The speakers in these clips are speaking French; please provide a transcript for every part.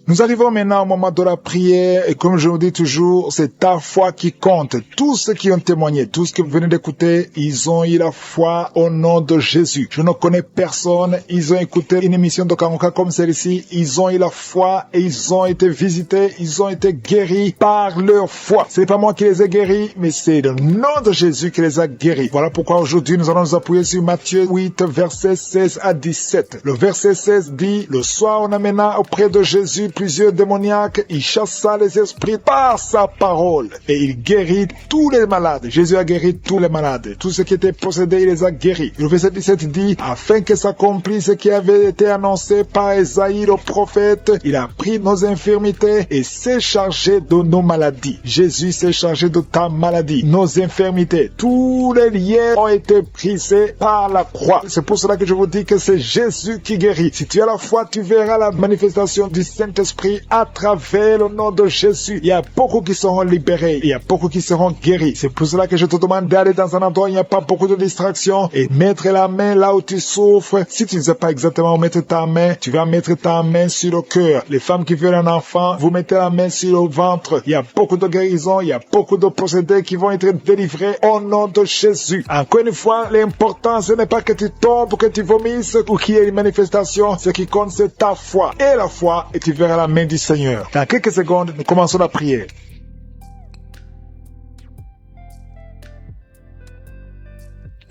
Nous arrivons maintenant au moment de la prière et comme je vous dis toujours, c'est ta foi qui compte. Tous ceux qui ont témoigné, tous ceux que vous venez d'écouter, ils ont eu la foi au nom de Jésus. Je ne connais personne, ils ont écouté une émission de Kangoka comme celle-ci, ils ont eu la foi et ils ont été visités, ils ont été guéris par leur foi. C'est pas moi qui les ai guéris, mais c'est le nom de Jésus qui les a guéris. Voilà pourquoi aujourd'hui nous allons nous appuyer sur Matthieu 8, versets 16 à 17. Le verset 16 dit, le soir on amena auprès de Jésus plusieurs démoniaques, il chassa les esprits par sa parole et il guérit tous les malades. Jésus a guéri tous les malades. Tous ceux qui étaient possédés, il les a guéris. Le verset 17 dit, afin que s'accomplisse ce qui avait été annoncé par Esaïe le prophète, il a pris nos infirmités et s'est chargé de nos maladies. Jésus s'est chargé de ta maladie, nos infirmités. Tous les liens ont été brisés par la croix. C'est pour cela que je vous dis que c'est Jésus qui guérit. Si tu as la foi, tu verras la manifestation du Saint-Esprit à travers le nom de Jésus. Il y a beaucoup qui seront libérés. Il y a beaucoup qui seront guéris. C'est pour cela que je te demande d'aller dans un endroit où il n'y a pas beaucoup de distractions et mettre la main là où tu souffres. Si tu ne sais pas exactement où mettre ta main, tu vas mettre ta main sur le cœur. Les femmes qui veulent un enfant, vous mettez la main sur le ventre. Il y a beaucoup de guérisons, il y a beaucoup de possédés qui vont être délivrés au nom de Jésus. Encore une fois, l'important ce n'est pas que tu tombes, que tu vomisses ou qu'il y ait une manifestation. Ce qui compte, c'est ta foi. Et la foi, et tu verras la main du Seigneur. Dans quelques secondes, nous commençons la prière.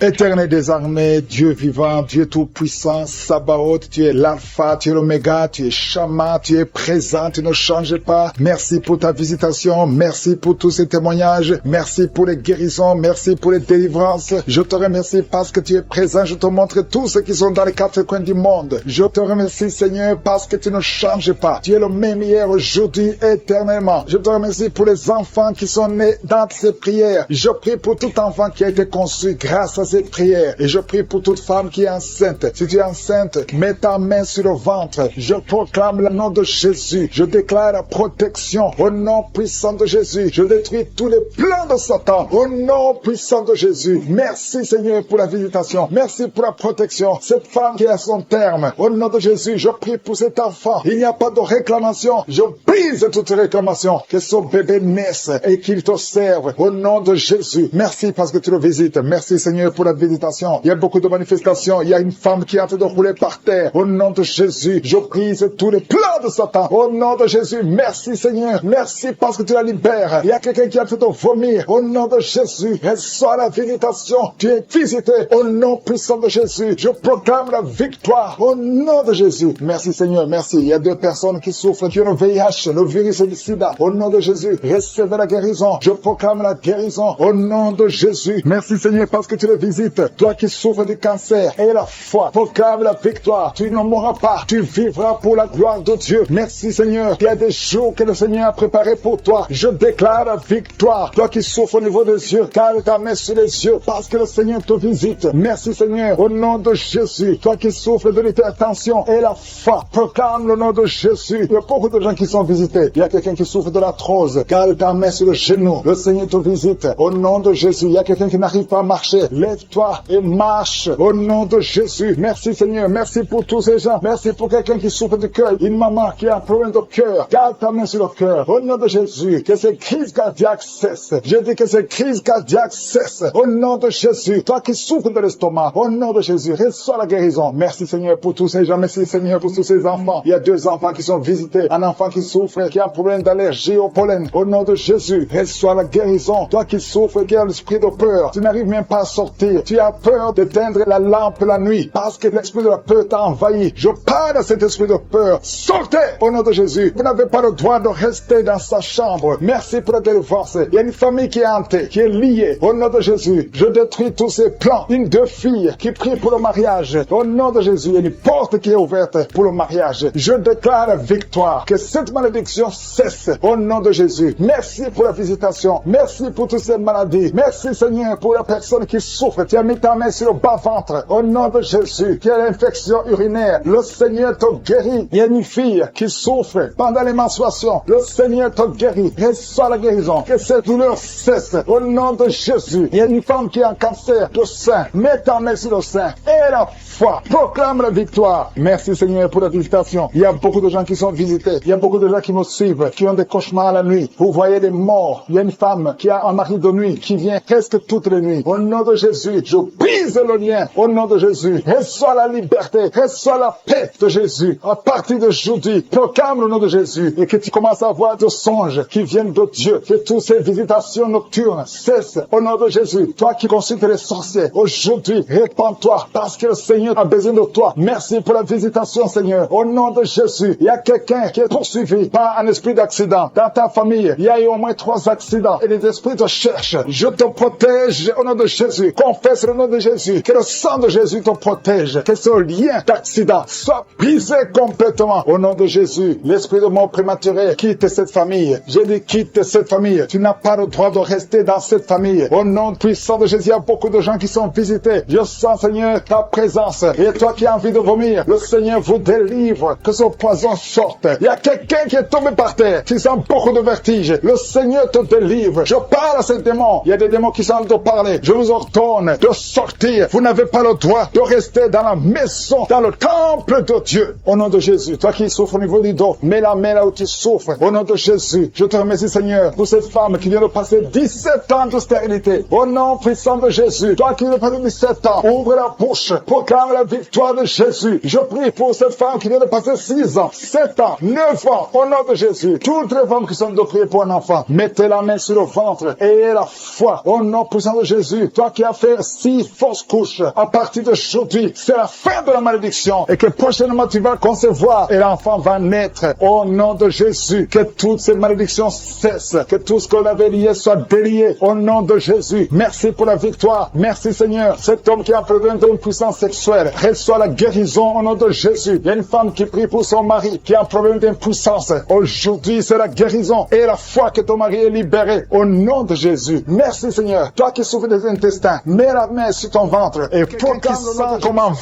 Éternel des armées, Dieu vivant, Dieu tout-puissant, Sabaoth, tu es l'alpha, tu es l'oméga, tu es Shama, tu es présent, tu ne changes pas. Merci pour ta visitation, merci pour tous ces témoignages, merci pour les guérisons, merci pour les délivrances. Je te remercie parce que tu es présent, je te montre tous ceux qui sont dans les quatre coins du monde. Je te remercie Seigneur parce que tu ne changes pas. Tu es le même hier, aujourd'hui, éternellement. Je te remercie pour les enfants qui sont nés dans ces prières. Je prie pour tout enfant qui a été conçu grâce à cette prière. Et je prie pour toute femme qui est enceinte. Si tu es enceinte, mets ta main sur le ventre. Je proclame le nom de Jésus. Je déclare la protection au nom puissant de Jésus. Je détruis tous les plans de Satan au nom puissant de Jésus. Merci Seigneur pour la visitation. Merci pour la protection. Cette femme qui est à son terme, au nom de Jésus, je prie pour cet enfant. Il n'y a pas de réclamation. Je brise toute réclamation. Que son bébé naisse et qu'il te serve au nom de Jésus. Merci parce que tu le visites. Merci Seigneur pour la visitation. Il y a beaucoup de manifestations. Il y a une femme qui est en train de rouler par terre. Au nom de Jésus, je brise tous les plans de Satan. Au nom de Jésus, merci Seigneur. Merci parce que tu la libères. Il y a quelqu'un qui est en train de vomir. Au nom de Jésus, reçois la visitation. Tu es visité. Au nom puissant de Jésus, je proclame la victoire. Au nom de Jésus. Merci Seigneur, merci. Il y a deux personnes qui souffrent qui ont le VIH, le virus du sida. Au nom de Jésus, recevez la guérison. Je proclame la guérison. Au nom de Jésus. Merci Seigneur parce que tu le visite, toi qui souffres du cancer, et la foi, proclame la victoire, tu ne mourras pas, tu vivras pour la gloire de Dieu. Merci Seigneur, il y a des jours que le Seigneur a préparés pour toi, je déclare la victoire, toi qui souffres au niveau des yeux, cale ta main sur les yeux, parce que le Seigneur te visite. Merci Seigneur, au nom de Jésus, toi qui souffres de l'hypertension, et la foi, proclame le nom de Jésus. Il y a beaucoup de gens qui sont visités, il y a quelqu'un qui souffre de l'arthrose, cale ta main sur le genou, le Seigneur te visite, au nom de Jésus. Il y a quelqu'un qui n'arrive pas à marcher, lève-toi et marche au nom de Jésus. Merci Seigneur, merci pour tous ces gens. Merci pour quelqu'un qui souffre de cœur, une maman qui a un problème de cœur. Garde ta main sur le cœur. Au nom de Jésus, que ces crises cardiaques cessent. Je dis que ces crises cardiaques cessent. Au nom de Jésus, toi qui souffres de l'estomac, au nom de Jésus, reçois la guérison. Merci Seigneur pour tous ces gens. Merci Seigneur pour tous ces enfants. Il y a deux enfants qui sont visités. Un enfant qui souffre, qui a un problème d'allergie au pollen. Au nom de Jésus, reçois la guérison. Toi qui souffres, qui as l'esprit de peur, tu n'arrives même pas à sortir. Tu as peur d'éteindre la lampe la nuit parce que l'esprit de la peur t'a envahi. Je parle à cet esprit de peur. Sortez au nom de Jésus. Vous n'avez pas le droit de rester dans sa chambre. Merci pour la délivrance. Il y a une famille qui est hantée, qui est liée. Au nom de Jésus, je détruis tous ces plans. Une deux filles qui prient pour le mariage. Au nom de Jésus, il y a une porte qui est ouverte pour le mariage. Je déclare la victoire. Que cette malédiction cesse. Au nom de Jésus. Merci pour la visitation. Merci pour toutes ces maladies. Merci Seigneur pour la personne qui souffre souffre, tu as mis ta main sur le bas-ventre. Au nom de Jésus, qui a l'infection urinaire, le Seigneur te guérit. Il y a une fille qui souffre pendant les menstruations. Le Seigneur te guérit. Reçois la guérison. Que cette douleur cesse. Au nom de Jésus. Il y a une femme qui a un cancer de sein. Mets ta main sur le sein. Et la foi. Proclame la victoire. Merci Seigneur pour la visitation. Il y a beaucoup de gens qui sont visités. Il y a beaucoup de gens qui me suivent, qui ont des cauchemars la nuit. Vous voyez des morts. Il y a une femme qui a un mari de nuit, qui vient presque toutes les nuits. Au nom de Jésus, je brise le lien. Au nom de Jésus, reçois la liberté. Reçois la paix de Jésus. À partir d'aujourd'hui, proclame le nom de Jésus. Et que tu commences à avoir des songes qui viennent de Dieu. Que toutes ces visitations nocturnes cessent. Au nom de Jésus, toi qui consultes les sorciers, aujourd'hui, répands-toi parce que le Seigneur a besoin de toi. Merci pour la visitation, Seigneur. Au nom de Jésus, il y a quelqu'un qui est poursuivi par un esprit d'accident. Dans ta famille, il y a eu au moins 3 accidents et les esprits te cherchent. Je te protège au nom de Jésus. Confesse le nom de Jésus. Que le sang de Jésus te protège. Que ce lien d'accident soit brisé complètement. Au nom de Jésus, l'esprit de mort prématuré quitte cette famille. Je dis quitte cette famille. Tu n'as pas le droit de rester dans cette famille. Au nom puissant de Jésus, il y a beaucoup de gens qui sont visités. Je sens, Seigneur, ta présence. Et toi qui as envie de vomir, le Seigneur vous délivre. Que ce poison sorte. Il y a quelqu'un qui est tombé par terre. Tu sens beaucoup de vertige. Le Seigneur te délivre. Je parle à ces démons. Il y a des démons qui sont en train de parler. Je vous ordonne de sortir. Vous n'avez pas le droit de rester dans la maison, dans le temple de Dieu. Au nom de Jésus, toi qui souffres au niveau du dos, mets la main là où tu souffres. Au nom de Jésus, je te remercie Seigneur pour cette femme qui vient de passer 17 ans de stérilité. Au nom puissant de Jésus, toi qui viens de passer 17 ans, ouvre la bouche, proclame la victoire de Jésus. Je prie pour cette femme qui vient de passer 6 ans, 7 ans, 9 ans. Au nom de Jésus, toutes les femmes qui sont de prier pour un enfant, mettez la main sur le ventre et ayez la foi. Au nom puissant de Jésus, toi qui as fait 6 fausses couches, à partir d'aujourd'hui, c'est la fin de la malédiction et que prochainement tu vas concevoir et l'enfant va naître. Au nom de Jésus, que toutes ces malédictions cessent, que tout ce qu'on avait lié soit délié. Au nom de Jésus, merci pour la victoire. Merci Seigneur. Cet homme qui a un problème d'une puissance sexuelle, reçoit la guérison au nom de Jésus. Il y a une femme qui prie pour son mari qui a un problème d'impuissance. Aujourd'hui, c'est la guérison et la foi que ton mari est libéré. Au nom de Jésus. Merci Seigneur. Toi qui souffres des intestins, mets la main sur ton ventre et proclame comme un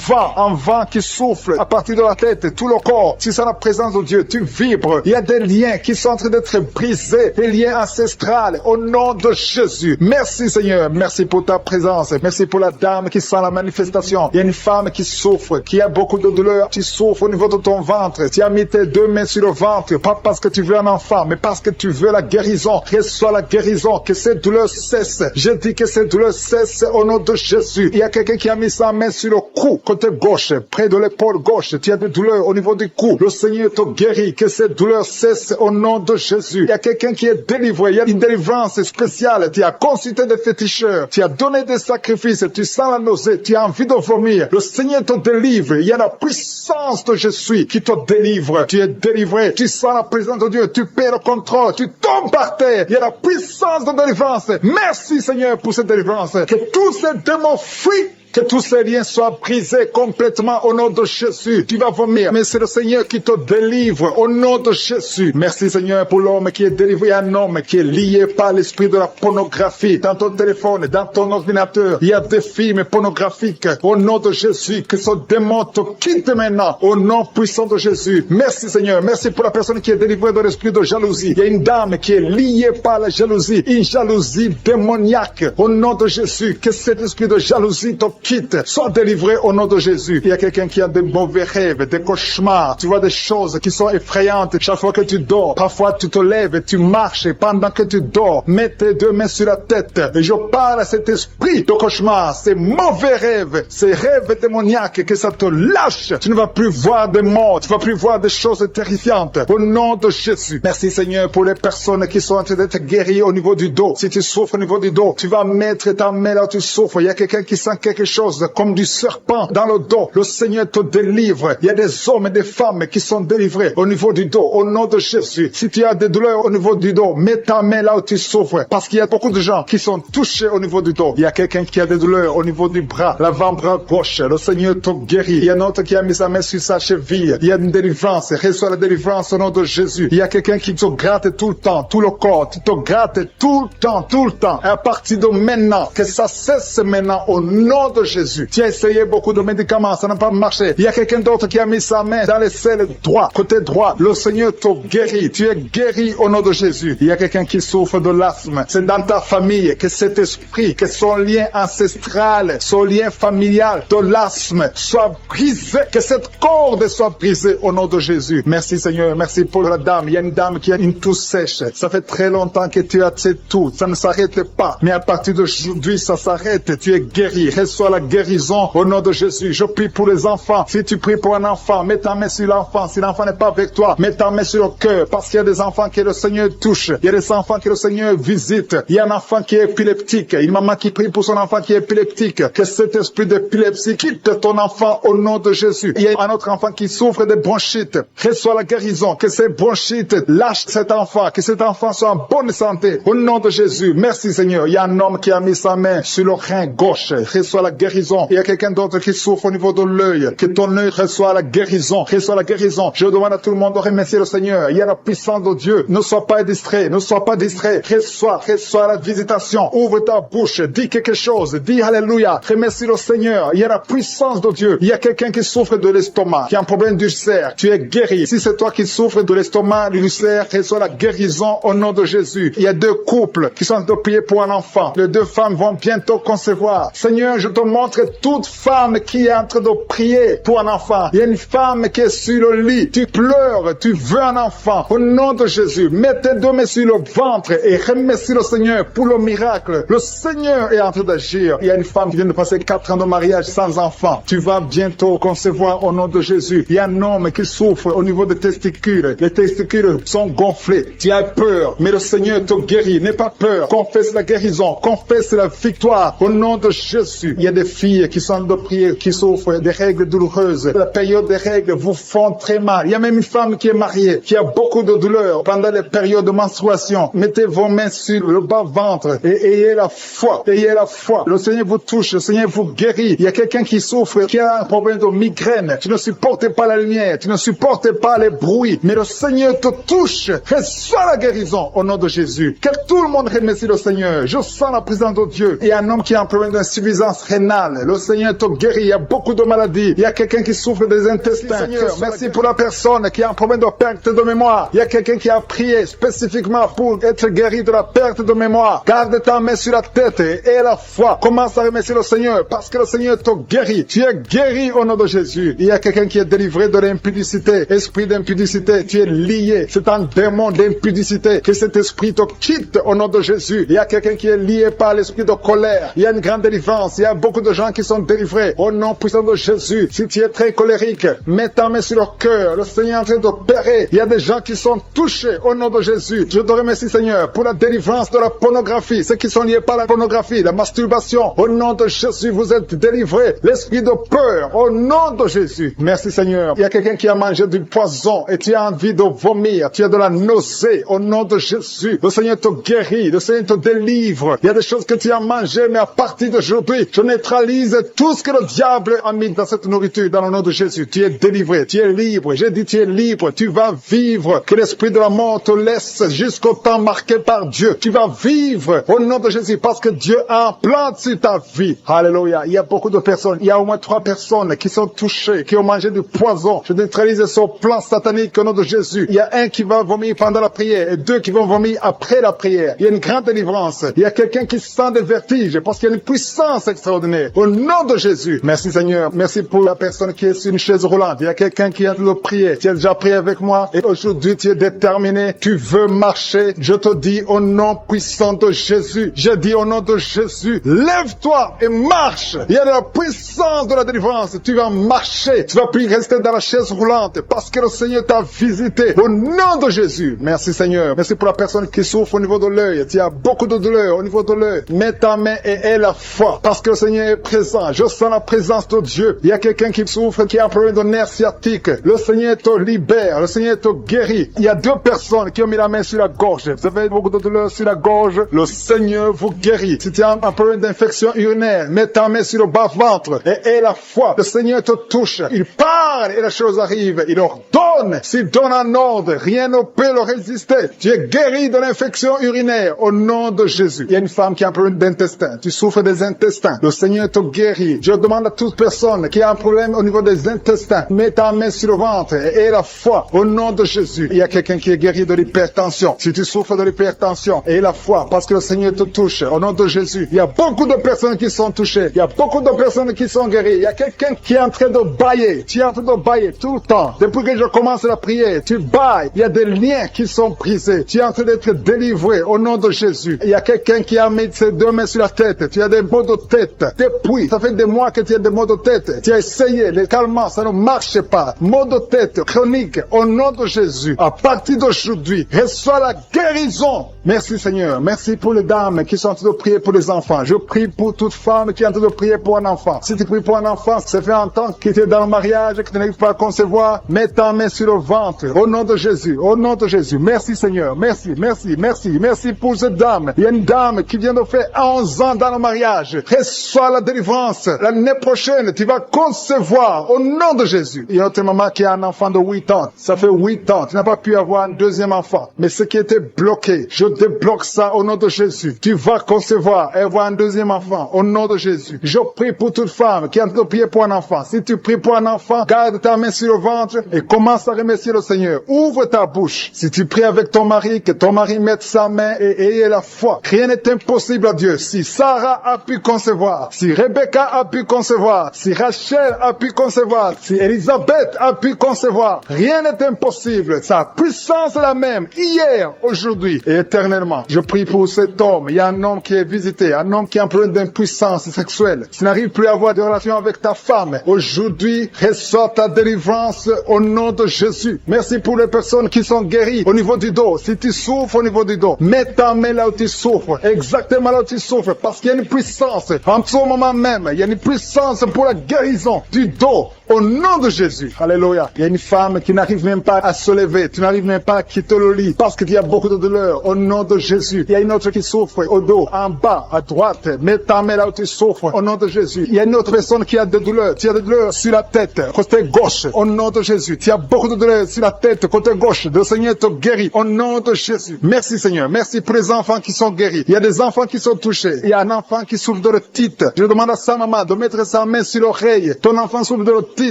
vent qui souffle à partir de la tête, tout le corps. Tu sens la présence de Dieu, tu vibres. Il y a des liens qui sont en train d'être brisés, des liens ancestrales. Au nom de Jésus. Merci Seigneur. Merci pour ta présence. Merci pour la dame qui sent la manifestation. Il y a une femme qui souffre, qui a beaucoup de douleur. Tu souffres au niveau de ton ventre. Tu as mis tes 2 mains sur le ventre, pas parce que tu veux un enfant, mais parce que tu veux la guérison. Reçois la guérison, que cette douleur cesse. Je dis que cette douleur cesse au nom de Jésus. Il y a quelqu'un qui a mis sa main sur le cou, côté gauche, près de l'épaule gauche. Tu as des douleurs au niveau du cou. Le Seigneur te guérit, que cette douleur cesse au nom de Jésus. Il y a quelqu'un qui est délivré. Il y a une délivrance spéciale. Tu as consulté des féticheurs. Tu as donné des sacrifices. Tu sens la nausée. Tu as envie de vomir. Le Seigneur te délivre. Il y a la puissance de Jésus qui te délivre. Tu es délivré. Tu sens la présence de Dieu. Tu perds le contrôle. Tu tombes par terre. Il y a la puissance de délivrance. Merci Seigneur pour cette délivrance. Que tous ces démons fuient. Que tous ces liens soient brisés complètement au nom de Jésus. Tu vas vomir, mais c'est le Seigneur qui te délivre au nom de Jésus. Merci Seigneur pour l'homme qui est délivré, un homme qui est lié par l'esprit de la pornographie. Dans ton téléphone, dans ton ordinateur, il y a des films pornographiques. Au nom de Jésus, que ce démon te quitte maintenant au nom puissant de Jésus. Merci Seigneur. Merci pour la personne qui est délivrée de l'esprit de jalousie. Il y a une dame qui est liée par la jalousie, une jalousie démoniaque. Au nom de Jésus, que cet esprit de jalousie te quitte, sois délivré au nom de Jésus. Il y a quelqu'un qui a des mauvais rêves, des cauchemars. Tu vois des choses qui sont effrayantes chaque fois que tu dors. Parfois tu te lèves et tu marches pendant que tu dors. Mets tes 2 mains sur la tête et je parle à cet esprit de cauchemar, ces mauvais rêves, ces rêves démoniaques, que ça te lâche. Tu ne vas plus voir des morts, tu ne vas plus voir des choses terrifiantes. Au nom de Jésus. Merci Seigneur pour les personnes qui sont en train d'être guéries au niveau du dos. Si tu souffres au niveau du dos, tu vas mettre ta main là où tu souffres. Il y a quelqu'un qui sent quelque chose chose comme du serpent dans le dos. Le Seigneur te délivre. Il y a des hommes et des femmes qui sont délivrés au niveau du dos, au nom de Jésus. Si tu as des douleurs au niveau du dos, mets ta main là où tu souffres, parce qu'il y a beaucoup de gens qui sont touchés au niveau du dos. Il y a quelqu'un qui a des douleurs au niveau du bras, l'avant-bras gauche. Le Seigneur te guérit. Il y a un autre qui a mis sa main sur sa cheville. Il y a une délivrance. Reçois la délivrance au nom de Jésus. Il y a quelqu'un qui te gratte tout le temps, tout le corps. Tu te grattes tout le temps, tout le temps. Et à partir de maintenant, que ça cesse maintenant au nom de Jésus. Tu as essayé beaucoup de médicaments, ça n'a pas marché. Il y a quelqu'un d'autre qui a mis sa main dans les selles droit, côté droit. Le Seigneur te guérit. Tu es guéri au nom de Jésus. Il y a quelqu'un qui souffre de l'asthme. C'est dans ta famille que cet esprit, que son lien ancestral, son lien familial de l'asthme soit brisé, que cette corde soit brisée au nom de Jésus. Merci Seigneur, merci pour la dame. Il y a une dame qui a une toux sèche. Ça fait très longtemps que tu as cette toux. Ça ne s'arrête pas. Mais à partir d'aujourd'hui, ça s'arrête. Tu es guéri. Reçois la guérison au nom de Jésus. Je prie pour les enfants. Si tu pries pour un enfant, mets ta main sur l'enfant. Si l'enfant n'est pas avec toi, mets ta main sur le cœur. Parce qu'il y a des enfants que le Seigneur touche. Il y a des enfants que le Seigneur visite. Il y a un enfant qui est épileptique. Une maman qui prie pour son enfant qui est épileptique. Que cet esprit d'épilepsie quitte ton enfant au nom de Jésus. Il y a un autre enfant qui souffre de bronchite. Reçois la guérison. Que ces bronchites lâchent cet enfant. Que cet enfant soit en bonne santé. Au nom de Jésus. Merci Seigneur. Il y a un homme qui a mis sa main sur le rein gauche. Reçois la guérison. Il y a quelqu'un d'autre qui souffre au niveau de l'œil. Que ton œil reçoit la guérison. Reçois la guérison. Je demande à tout le monde de remercier le Seigneur. Il y a la puissance de Dieu. Ne sois pas distrait. Ne sois pas distrait. Reçois la visitation. Ouvre ta bouche. Dis quelque chose. Dis Alléluia. Remercie le Seigneur. Il y a la puissance de Dieu. Il y a quelqu'un qui souffre de l'estomac, qui a un problème d'ulcère. Tu es guéri. Si c'est toi qui souffres de l'estomac, de l'ulcère, reçois la guérison au nom de Jésus. Il y a deux couples qui sont en train de prier pour un enfant. Les deux femmes vont bientôt concevoir. Seigneur, je te montre toute femme qui est en train de prier pour un enfant. Il y a une femme qui est sur le lit. Tu pleures, tu veux un enfant. Au nom de Jésus, mets tes deux mains sur le ventre et remercie le Seigneur pour le miracle. Le Seigneur est en train d'agir. Il y a une femme qui vient de passer 4 ans de mariage sans enfant. Tu vas bientôt concevoir au nom de Jésus. Il y a un homme qui souffre au niveau des testicules. Les testicules sont gonflés. Tu as peur, mais le Seigneur te guérit. N'aie pas peur. Confesse la guérison. Confesse la victoire au nom de Jésus. Il y a des filles qui sont de prier, qui souffrent des règles douloureuses. La période des règles vous font très mal. Il y a même une femme qui est mariée, qui a beaucoup de douleurs pendant les périodes de menstruation. Mettez vos mains sur le bas-ventre et ayez la foi. Ayez la foi. Le Seigneur vous touche. Le Seigneur vous guérit. Il y a quelqu'un qui souffre, qui a un problème de migraine. Tu ne supportes pas la lumière. Tu ne supportes pas les bruits. Mais le Seigneur te touche. Reçois la guérison au nom de Jésus. Que tout le monde remercie le Seigneur. Je sens la présence de Dieu. Il y a un homme qui a un problème d'insuffisance rénale. Le Seigneur te guérit. Il y a beaucoup de maladies. Il y a quelqu'un qui souffre des intestins. Seigneur, merci pour la personne qui a un problème de perte de mémoire. Il y a quelqu'un qui a prié spécifiquement pour être guéri de la perte de mémoire. Garde ta main sur la tête et la foi. Commence à remercier le Seigneur parce que le Seigneur te guérit. Tu es guéri au nom de Jésus. Il y a quelqu'un qui est délivré de l'impudicité. Esprit d'impudicité, tu es lié. C'est un démon d'impudicité. Que cet esprit te quitte au nom de Jésus. Il y a quelqu'un qui est lié par l'esprit de colère. Il y a une grande délivrance. Il y a beaucoup de gens qui sont délivrés au nom puissant de Jésus. Si tu es très colérique, mets ta main sur le cœur. Le Seigneur est en train d'opérer. Il y a des gens qui sont touchés au nom de Jésus. Je te remercie Seigneur pour la délivrance de la pornographie. Ceux qui sont liés par la pornographie, la masturbation. Au nom de Jésus, vous êtes délivrés. L'esprit de peur, au nom de Jésus. Merci Seigneur. Il y a quelqu'un qui a mangé du poison et tu as envie de vomir. Tu as de la nausée au nom de Jésus. Le Seigneur te guérit. Le Seigneur te délivre. Il y a des choses que tu as mangées, mais à partir d'aujourd'hui, je neutralise tout ce que le diable a mis dans cette nourriture dans le nom de Jésus. Tu es délivré. Tu es libre. J'ai dit tu es libre. Tu vas vivre. Que l'esprit de la mort te laisse jusqu'au temps marqué par Dieu. Tu vas vivre au nom de Jésus parce que Dieu a un plan sur ta vie. Alléluia. Il y a beaucoup de personnes. Il y a au moins 3 personnes qui sont touchées, qui ont mangé du poison. Je neutralise ce plan satanique au nom de Jésus. Il y a un qui va vomir pendant la prière et 2 qui vont vomir après la prière. Il y a une grande délivrance. Il y a quelqu'un qui sent des vertiges parce qu'il y a une puissance extraordinaire. Au nom de Jésus. Merci Seigneur. Merci pour la personne qui est sur une chaise roulante. Il y a quelqu'un qui a de prier. Tu as déjà prié avec moi et aujourd'hui tu es déterminé. Tu veux marcher. Je te dis au nom puissant de Jésus. Je dis au nom de Jésus. Lève-toi et marche. Il y a de la puissance de la délivrance. Tu vas marcher. Tu vas plus rester dans la chaise roulante parce que le Seigneur t'a visité. Au nom de Jésus. Merci Seigneur. Merci pour la personne qui souffre au niveau de l'œil. Tu as beaucoup de douleur au niveau de l'œil. Mets ta main et aie la foi parce que le Seigneur Seigneur est présent. Je sens la présence de Dieu. Il y a quelqu'un qui souffre, qui a un problème de nerf sciatique. Le Seigneur te libère. Le Seigneur te guérit. Il y a 2 personnes qui ont mis la main sur la gorge. Vous avez beaucoup de douleur sur la gorge. Le Seigneur vous guérit. Si tu as un problème d'infection urinaire, mets ta main sur le bas-ventre et aie la foi. Le Seigneur te touche. Il parle et la chose arrive. Il ordonne. S'il donne un ordre, rien ne peut le résister. Tu es guéri de l'infection urinaire au nom de Jésus. Il y a une femme qui a un problème d'intestin. Tu souffres des intestins. Le Seigneur te guérit. Je demande à toute personne qui a un problème au niveau des intestins, mets ta main sur le ventre et aie la foi au nom de Jésus. Il y a quelqu'un qui est guéri de l'hypertension. Si tu souffres de l'hypertension, aie la foi parce que le Seigneur te touche au nom de Jésus. Il y a beaucoup de personnes qui sont touchées. Il y a beaucoup de personnes qui sont guéries. Il y a quelqu'un qui est en train de bailler. Tu es en train de bailler tout le temps. Depuis que je commence la prière, tu bailles. Il y a des liens qui sont brisés. Tu es en train d'être délivré au nom de Jésus. Il y a quelqu'un qui a mis ses 2 mains sur la tête. Tu as des maux de tête. Depuis, ça fait des mois que tu as des maux de tête. Tu as essayé les calmants, ça ne marche pas. Maux de tête chroniques au nom de Jésus. À partir d'aujourd'hui, reçois la guérison. Merci Seigneur. Merci pour les dames qui sont en train de prier pour les enfants. Je prie pour toute femme qui est en train de prier pour un enfant. Si tu pries pour un enfant, ça fait un temps que tu es dans le mariage, que tu n'arrives pas à concevoir, mets ta main sur le ventre. Au nom de Jésus. Au nom de Jésus. Merci Seigneur. Merci, merci, merci. Merci pour cette dame. Il y a une dame qui vient de faire 11 ans dans le mariage. Reçois la délivrance. L'année prochaine, tu vas concevoir au nom de Jésus. Il y a une autre maman qui a un enfant de 8 ans. Ça fait 8 ans. Tu n'as pas pu avoir un deuxième enfant. Mais ce qui était bloqué, je débloque ça au nom de Jésus. Tu vas concevoir et avoir un deuxième enfant au nom de Jésus. Je prie pour toute femme qui est en train de prier pour un enfant. Si tu pries pour un enfant, garde ta main sur le ventre et commence à remercier le Seigneur. Ouvre ta bouche. Si tu pries avec ton mari, que ton mari mette sa main et ait la foi. Rien n'est impossible à Dieu. Si Sarah a pu concevoir, si Rebecca a pu concevoir, si Rachel a pu concevoir, si Elisabeth a pu concevoir, rien n'est impossible. Sa puissance est la même, hier, aujourd'hui et éternellement. Je prie pour cet homme. Il y a un homme qui est visité, un homme qui a un problème d'impuissance sexuelle. Tu n'arrives plus à avoir de relation avec ta femme. Aujourd'hui, reçois ta délivrance au nom de Jésus. Merci pour les personnes qui sont guéries au niveau du dos. Si tu souffres au niveau du dos, mets ta main là où tu souffres, exactement là où tu souffres, parce qu'il y a une puissance. En ce moment même, il y a une puissance pour la guérison du dos. Au nom de Jésus. Alléluia. Il y a une femme qui n'arrive même pas à se lever. Tu n'arrives même pas à quitter le lit parce qu'il y a beaucoup de douleur. Au nom de Jésus. Il y a une autre qui souffre au dos, en bas, à droite. Mets ta main là où tu souffres. Au nom de Jésus. Il y a une autre personne qui a des douleurs. Tu as des douleurs sur la tête, côté gauche. Au nom de Jésus. Tu as beaucoup de douleurs sur la tête, côté gauche. Le Seigneur te guérit. Au nom de Jésus. Merci Seigneur. Merci pour les enfants qui sont guéris. Il y a des enfants qui sont touchés. Il y a un enfant qui souffre de l'otite. Je demande à sa maman de mettre sa main sur l'oreille. Ton enfant souffre de l'otite.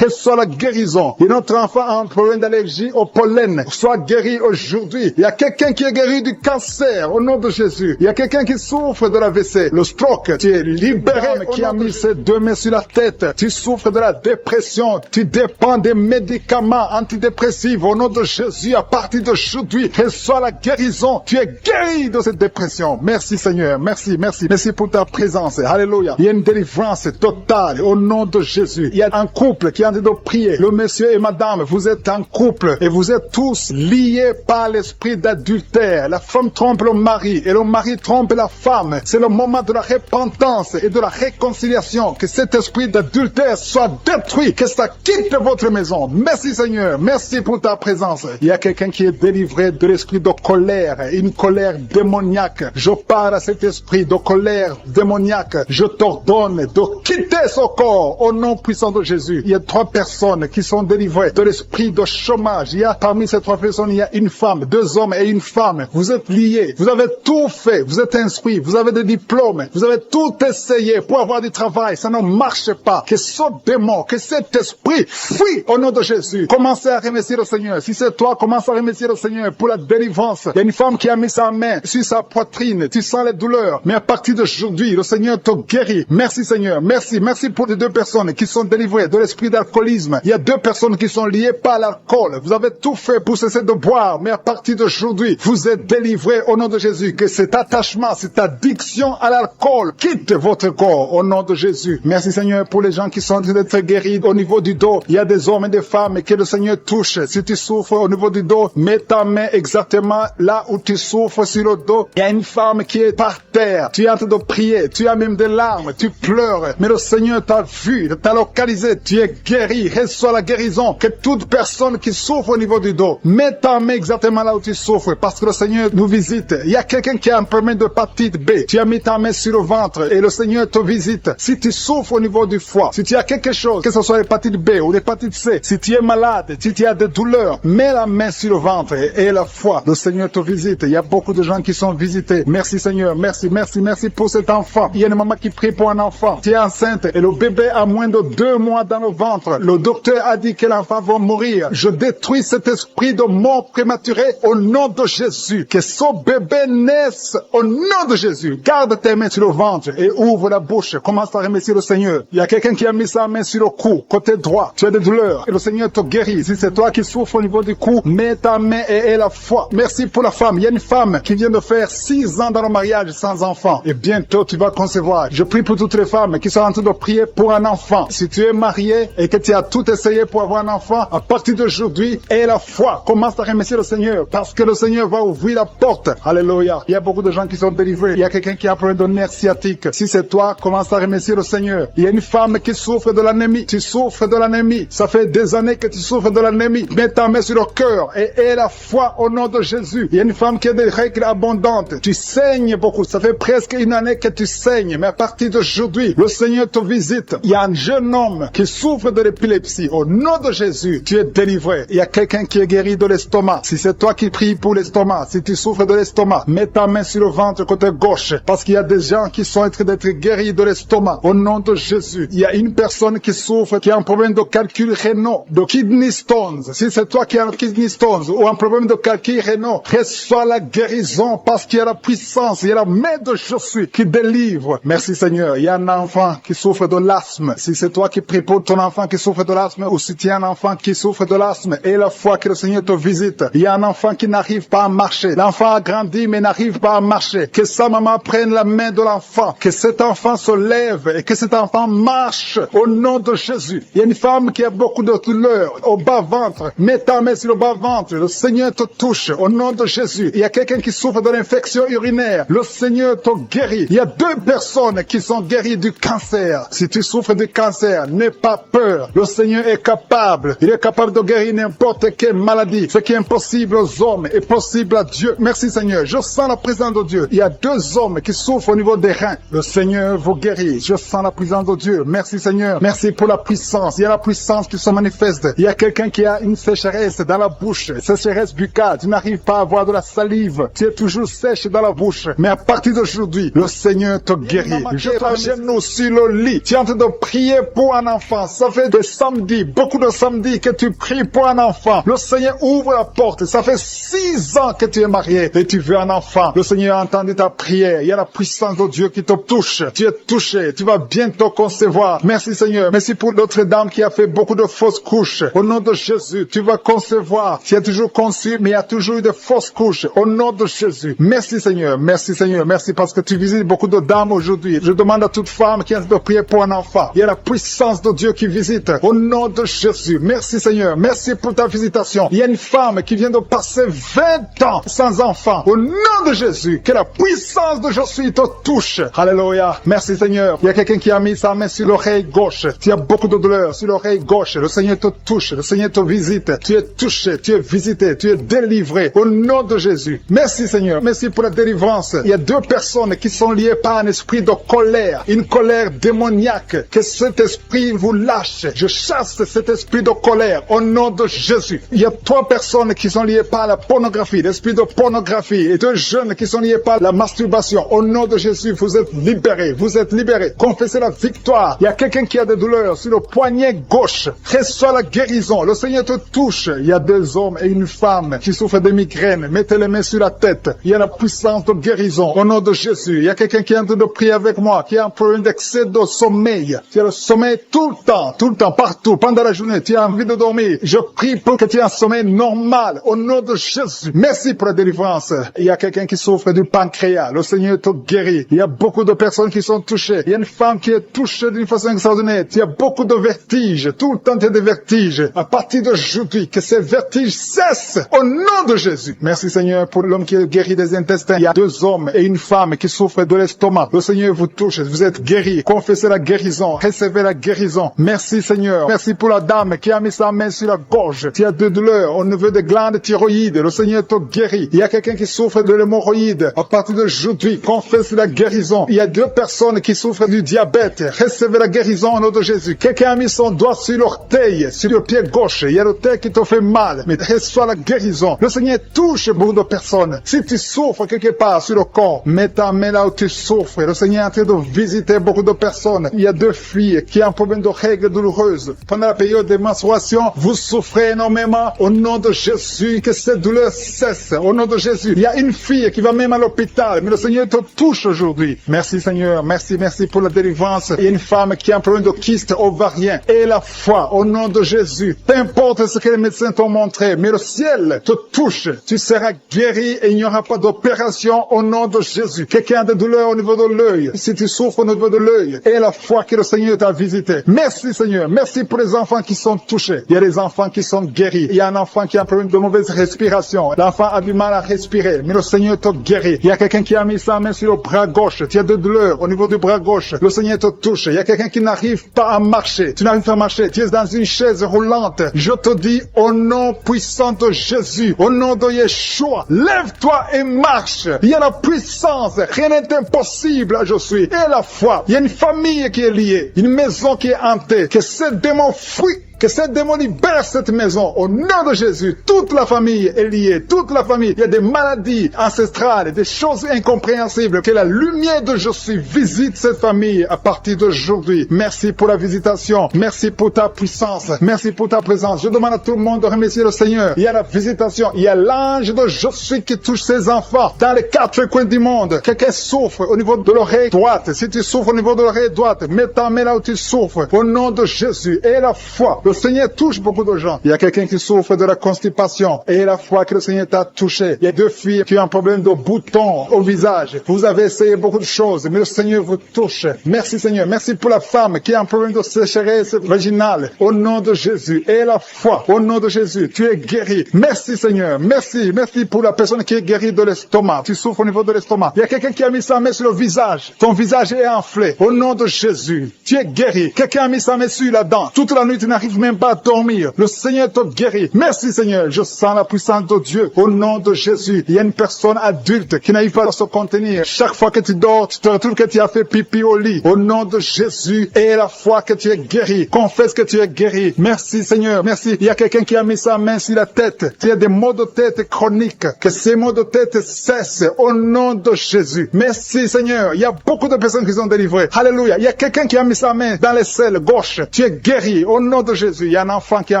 Reçois la guérison. Et notre enfant a un problème d'allergie au pollen. Sois guéri aujourd'hui. Il y a quelqu'un qui est guéri du cancer au nom de Jésus. Il y a quelqu'un qui souffre de l'AVC, le stroke. Tu es libéré. Qui a mis ses 2 mains sur la tête. Tu souffres de la dépression. Tu dépends des médicaments antidépressifs au nom de Jésus. À partir d'aujourd'hui, reçois la guérison. Tu es guéri de cette dépression. Merci Seigneur. Merci, merci. Merci pour ta présence. Alléluia. Il y a une délivrance totale au nom de Jésus. Il y a un couple qui est en train de prier. Le monsieur et madame, vous êtes en couple et vous êtes tous liés par l'esprit d'adultère. La femme trompe le mari et le mari trompe la femme. C'est le moment de la repentance et de la réconciliation. Que cet esprit d'adultère soit détruit. Que ça quitte votre maison. Merci Seigneur. Merci pour ta présence. Il y a quelqu'un qui est délivré de l'esprit de colère. Une colère démoniaque. Je parle à cet esprit de colère démoniaque. Je t'ordonne de quitter ce corps au nom puissant de Jésus. Il y a 3 personnes qui sont délivrées de l'esprit de chômage. Il y a parmi ces 3 personnes, il y a une femme, 2 hommes et une femme. Vous êtes liés. Vous avez tout fait. Vous êtes instruits. Vous avez des diplômes. Vous avez tout essayé pour avoir du travail. Ça ne marche pas. Que ce démon, que cet esprit fuit au nom de Jésus. Commencez à remercier le Seigneur. Si c'est toi, commence à remercier le Seigneur pour la délivrance. Il y a une femme qui a mis sa main sur sa poitrine. Tu sens les douleurs. Mais à partir d'aujourd'hui, le Seigneur te guérit. Merci Seigneur. Merci. Merci pour les 2 personnes qui sont délivrées de l'esprit d'alcoolisme. Il y a 2 personnes qui sont liées par l'alcool. Vous avez tout fait pour cesser de boire. Mais à partir d'aujourd'hui, vous êtes délivrés au nom de Jésus. Que cet attachement, cette addiction à l'alcool quitte votre corps au nom de Jésus. Merci Seigneur pour les gens qui sont en train d'être guéris au niveau du dos. Il y a des hommes et des femmes que le Seigneur touche. Si tu souffres au niveau du dos, mets ta main exactement là où tu souffres sur le dos. Il y a une femme qui est par terre. Tu es en train de prier. Tu as même des larmes, tu pleures, mais le Seigneur t'a vu, t'a localisé, tu es guéri, reçois la guérison. Que toute personne qui souffre au niveau du dos, mets ta main exactement là où tu souffres, parce que le Seigneur nous visite. Il y a quelqu'un qui a un problème de hépatite B, tu as mis ta main sur le ventre et le Seigneur te visite. Si tu souffres au niveau du foie, si tu as quelque chose, que ce soit l'hépatite B ou l'hépatite C, si tu es malade, si tu as des douleurs, mets la main sur le ventre et la foi, le Seigneur te visite. Il y a beaucoup de gens qui sont visités. Merci Seigneur, merci pour cet enfant. Il y a une maman qui prie pour un enfant. Tu es enceinte et le bébé a moins de 2 mois dans le ventre. Le docteur a dit que l'enfant va mourir. Je détruis cet esprit de mort prématurée au nom de Jésus. Que ce bébé naisse au nom de Jésus. Garde tes mains sur le ventre et ouvre la bouche. Commence à remercier le Seigneur. Il y a quelqu'un qui a mis sa main sur le cou, côté droit. Tu as des douleurs et le Seigneur te guérit. Si c'est toi qui souffres au niveau du cou, mets ta main et la foi. Merci pour la femme. Il y a une femme qui vient de faire 6 ans dans le mariage sans enfant. Et bientôt tu vas concevoir. Je prie pour toutes les femmes qui sont en train de prier pour un enfant. Si tu es marié et que tu as tout essayé pour avoir un enfant, à partir d'aujourd'hui, aie la foi. Commence à remercier le Seigneur parce que le Seigneur va ouvrir la porte. Alléluia. Il y a beaucoup de gens qui sont délivrés. Il y a quelqu'un qui a un problème de nerf sciatique. Si c'est toi, commence à remercier le Seigneur. Il y a une femme qui souffre de l'anémie. Tu souffres de l'anémie. Ça fait des années que tu souffres de l'anémie. Mets ta main sur le cœur et aie la foi au nom de Jésus. Il y a une femme qui a des règles abondantes. Tu saignes beaucoup. Ça fait presque une année que tu saignes. Mais à partir d'aujourd'hui, le Seigneur te visite. Il y a un jeune homme qui souffre de l'épilepsie. Au nom de Jésus, tu es délivré. Il y a quelqu'un qui est guéri de l'estomac. Si c'est toi qui pries pour l'estomac, si tu souffres de l'estomac, mets ta main sur le ventre côté gauche. Parce qu'il y a des gens qui sont en train d'être guéris de l'estomac. Au nom de Jésus, il y a une personne qui souffre, qui a un problème de calcul rénal, de kidney stones. Si c'est toi qui as un kidney stones ou un problème de calcul rénal, reçois la guérison parce qu'il y a la puissance, il y a la main de Jésus qui délivre. Merci Seigneur. Il y a un enfant qui souffre de l'asthme. Si c'est toi qui pries pour ton enfant qui souffre de l'asthme ou si tu as un enfant qui souffre de l'asthme et la foi que le Seigneur te visite. Il y a un enfant qui n'arrive pas à marcher. L'enfant a grandi mais n'arrive pas à marcher. Que sa maman prenne la main de l'enfant. Que cet enfant se lève et que cet enfant marche au nom de Jésus. Il y a une femme qui a beaucoup de douleurs au bas-ventre. Mets ta main sur le bas-ventre. Le Seigneur te touche au nom de Jésus. Il y a quelqu'un qui souffre de l'infection urinaire. Le Seigneur te guérit. Il y a 2 personnes qui sont guéries du cancer. Si tu souffres du cancer, n'aie pas peur. Le Seigneur est capable. Il est capable de guérir n'importe quelle maladie. Ce qui est impossible aux hommes est possible à Dieu. Merci Seigneur. Je sens la présence de Dieu. Il y a 2 hommes qui souffrent au niveau des reins. Le Seigneur vous guérit. Je sens la présence de Dieu. Merci Seigneur. Merci pour la puissance. Il y a la puissance qui se manifeste. Il y a quelqu'un qui a une sécheresse dans la bouche. Sécheresse buccale. Tu n'arrives pas à avoir de la salive. Tu es toujours sèche dans la bouche. Mais à partir d'aujourd'hui, le Seigneur te guérit. Je te genou sur le lit. Tu es en train de prier pour un enfant. Ça fait des samedis, beaucoup de samedis que tu pries pour un enfant. Le Seigneur ouvre la porte. Ça fait 6 ans que tu es marié et tu veux un enfant. Le Seigneur a entendu ta prière. Il y a la puissance de Dieu qui te touche. Tu es touché. Tu vas bientôt concevoir. Merci Seigneur. Merci pour l'autre dame qui a fait beaucoup de fausses couches. Au nom de Jésus, tu vas concevoir. Tu as toujours conçu, mais il y a toujours eu de fausses couches. Au nom de Jésus. Merci Seigneur. Merci Seigneur. Merci parce que tu visites beaucoup de dames aujourd'hui. Je demande à toute femme qui a de prier pour un enfant. Il y a la puissance de Dieu qui visite. Au nom de Jésus. Merci Seigneur. Merci pour ta visitation. Il y a une femme qui vient de passer 20 ans sans enfant. Au nom de Jésus. Que la puissance de Jésus te touche. Alléluia. Merci Seigneur. Il y a quelqu'un qui a mis sa main sur l'oreille gauche. Tu as beaucoup de douleur sur l'oreille gauche. Le Seigneur te touche. Le Seigneur te visite. Tu es touché. Tu es visité. Tu es délivré. Au nom de Jésus. Merci Seigneur. Merci pour la délivrance. Il y a 2 personnes qui sont liées par un esprit de colère. Une colère démoniaque. Que cet esprit vous lâche. Je chasse cet esprit de colère. Au nom de Jésus. Il y a 3 personnes qui sont liées par la pornographie. L'esprit de pornographie. Et 2 jeunes qui sont liés par la masturbation. Au nom de Jésus, vous êtes libérés. Vous êtes libérés. Confessez la victoire. Il y a quelqu'un qui a des douleurs sur le poignet gauche. Reçois la guérison. Le Seigneur te touche. Il y a 2 hommes et une femme qui souffrent de migraines. Mettez les mains sur la tête. Il y a la puissance de guérison. Au nom de Jésus. Il y a quelqu'un qui est en train de prier avec moi, qui a un problème d'excès de sommeil. Tu as le sommeil tout le temps, partout, pendant la journée. Tu as envie de dormir. Je prie pour que tu aies un sommeil normal. Au nom de Jésus. Merci pour la délivrance. Il y a quelqu'un qui souffre du pancréas. Le Seigneur te guérit. Il y a beaucoup de personnes qui sont touchées. Il y a une femme qui est touchée d'une façon extraordinaire. Il y a beaucoup de vertiges. Tout le temps, tu as des vertiges. À partir d'aujourd'hui, que ces vertiges cessent. Au nom de Jésus. Merci Seigneur pour l'homme qui est guéri des intestins. Il y a 2 hommes et une femme qui souffrent de l'estomac. Le Seigneur vous touche. Vous êtes guéri. Confessez la guérison. Recevez la guérison. Merci Seigneur. Merci pour la dame qui a mis sa main sur la gorge. Tu as de douleurs au niveau des glandes thyroïdes. Le Seigneur te guérit. Il y a quelqu'un qui souffre de l'hémorroïde. À partir d'aujourd'hui, confesse la guérison. Il y a 2 personnes qui souffrent du diabète. Recevez la guérison au nom de Jésus. Quelqu'un a mis son doigt sur l'orteil, sur le pied gauche. Il y a l'orteil qui te fait mal. Mais reçois la guérison. Le Seigneur touche beaucoup de personnes. Si tu souffres quelque part sur le corps, mets ta main là où tu souffres. Le Seigneur est en train de visiter beaucoup de personnes. Il y a 2 filles qui ont un problème de règles douloureuses. Pendant la période de menstruation, vous souffrez énormément. Au nom de Jésus, que cette douleur cesse. Au nom de Jésus. Il y a une fille qui va même à l'hôpital, mais le Seigneur te touche aujourd'hui. Merci Seigneur. Merci pour la délivrance. Il y a une femme qui a un problème de kyste ovarien. Et la foi, au nom de Jésus. Peu importe ce que les médecins t'ont montré, mais le ciel te touche. Tu seras guéri et il n'y aura pas d'opération au nom de Jésus. Quelqu'un a des douleurs au niveau de l'œil. Si tu souffres au niveau de l'œil, et la foi que le Seigneur t'a visité. Merci Seigneur. Merci pour les enfants qui sont touchés. Il y a des enfants qui sont guéris. Il y a un enfant qui a un problème de mauvaise respiration. L'enfant a du mal à respirer, mais le Seigneur te guérit. Il y a quelqu'un qui a mis sa main sur le bras gauche. Tu as de douleurs au niveau du bras gauche. Le Seigneur te touche. Il y a quelqu'un qui n'arrive pas à marcher. Tu n'arrives pas à marcher. Tu es dans une chaise roulante. Je te dis au nom puissant de Jésus, au nom de Yeshua, lève-toi et marche. Il y a la puissance. Rien n'est impossible. Je suis. Et la foi. Il y a une famille qui est liée. Une maison qui est hantée. Que ce démon fuit. Que cette démon libère cette maison au nom de Jésus. Toute la famille est liée. Toute la famille. Il y a des maladies ancestrales, des choses incompréhensibles. Que la lumière de Jésus visite cette famille à partir d'aujourd'hui. Merci pour la visitation. Merci pour ta puissance. Merci pour ta présence. Je demande à tout le monde de remercier le Seigneur. Il y a la visitation. Il y a l'ange de Jésus qui touche ses enfants dans les 4 coins du monde. Quelqu'un souffre au niveau de l'oreille droite. Si tu souffres au niveau de l'oreille droite, mets ta main là où tu souffres. Au nom de Jésus. Et la foi. Le Seigneur touche beaucoup de gens. Il y a quelqu'un qui souffre de la constipation. Et la foi que le Seigneur t'a touché. Il y a 2 filles qui ont un problème de boutons au visage. Vous avez essayé beaucoup de choses, mais le Seigneur vous touche. Merci Seigneur. Merci pour la femme qui a un problème de sécheresse vaginale. Au nom de Jésus. Et la foi. Au nom de Jésus. Tu es guéri. Merci Seigneur. Merci. Merci pour la personne qui est guérie de l'estomac. Tu souffres au niveau de l'estomac. Il y a quelqu'un qui a mis sa main sur le visage. Ton visage est enflé. Au nom de Jésus. Tu es guéri. Quelqu'un a mis sa main sur la dent. Toute la nuit, tu n'arrives même pas à dormir. Le Seigneur te guérit. Merci Seigneur. Je sens la puissance de Dieu. Au nom de Jésus. Il y a une personne adulte qui n'arrive pas à se contenir. Chaque fois que tu dors, tu te retrouves que tu as fait pipi au lit. Au nom de Jésus. Et la foi que tu es guéri. Confesse que tu es guéri. Merci Seigneur. Merci. Il y a quelqu'un qui a mis sa main sur la tête. Tu as des maux de tête chroniques. Que ces maux de tête cessent. Au nom de Jésus. Merci Seigneur. Il y a beaucoup de personnes qui sont délivrées. Alléluia. Il y a quelqu'un qui a mis sa main dans l'aisselle gauche. Tu es guéri. Au nom de Jésus. Il y a un enfant qui a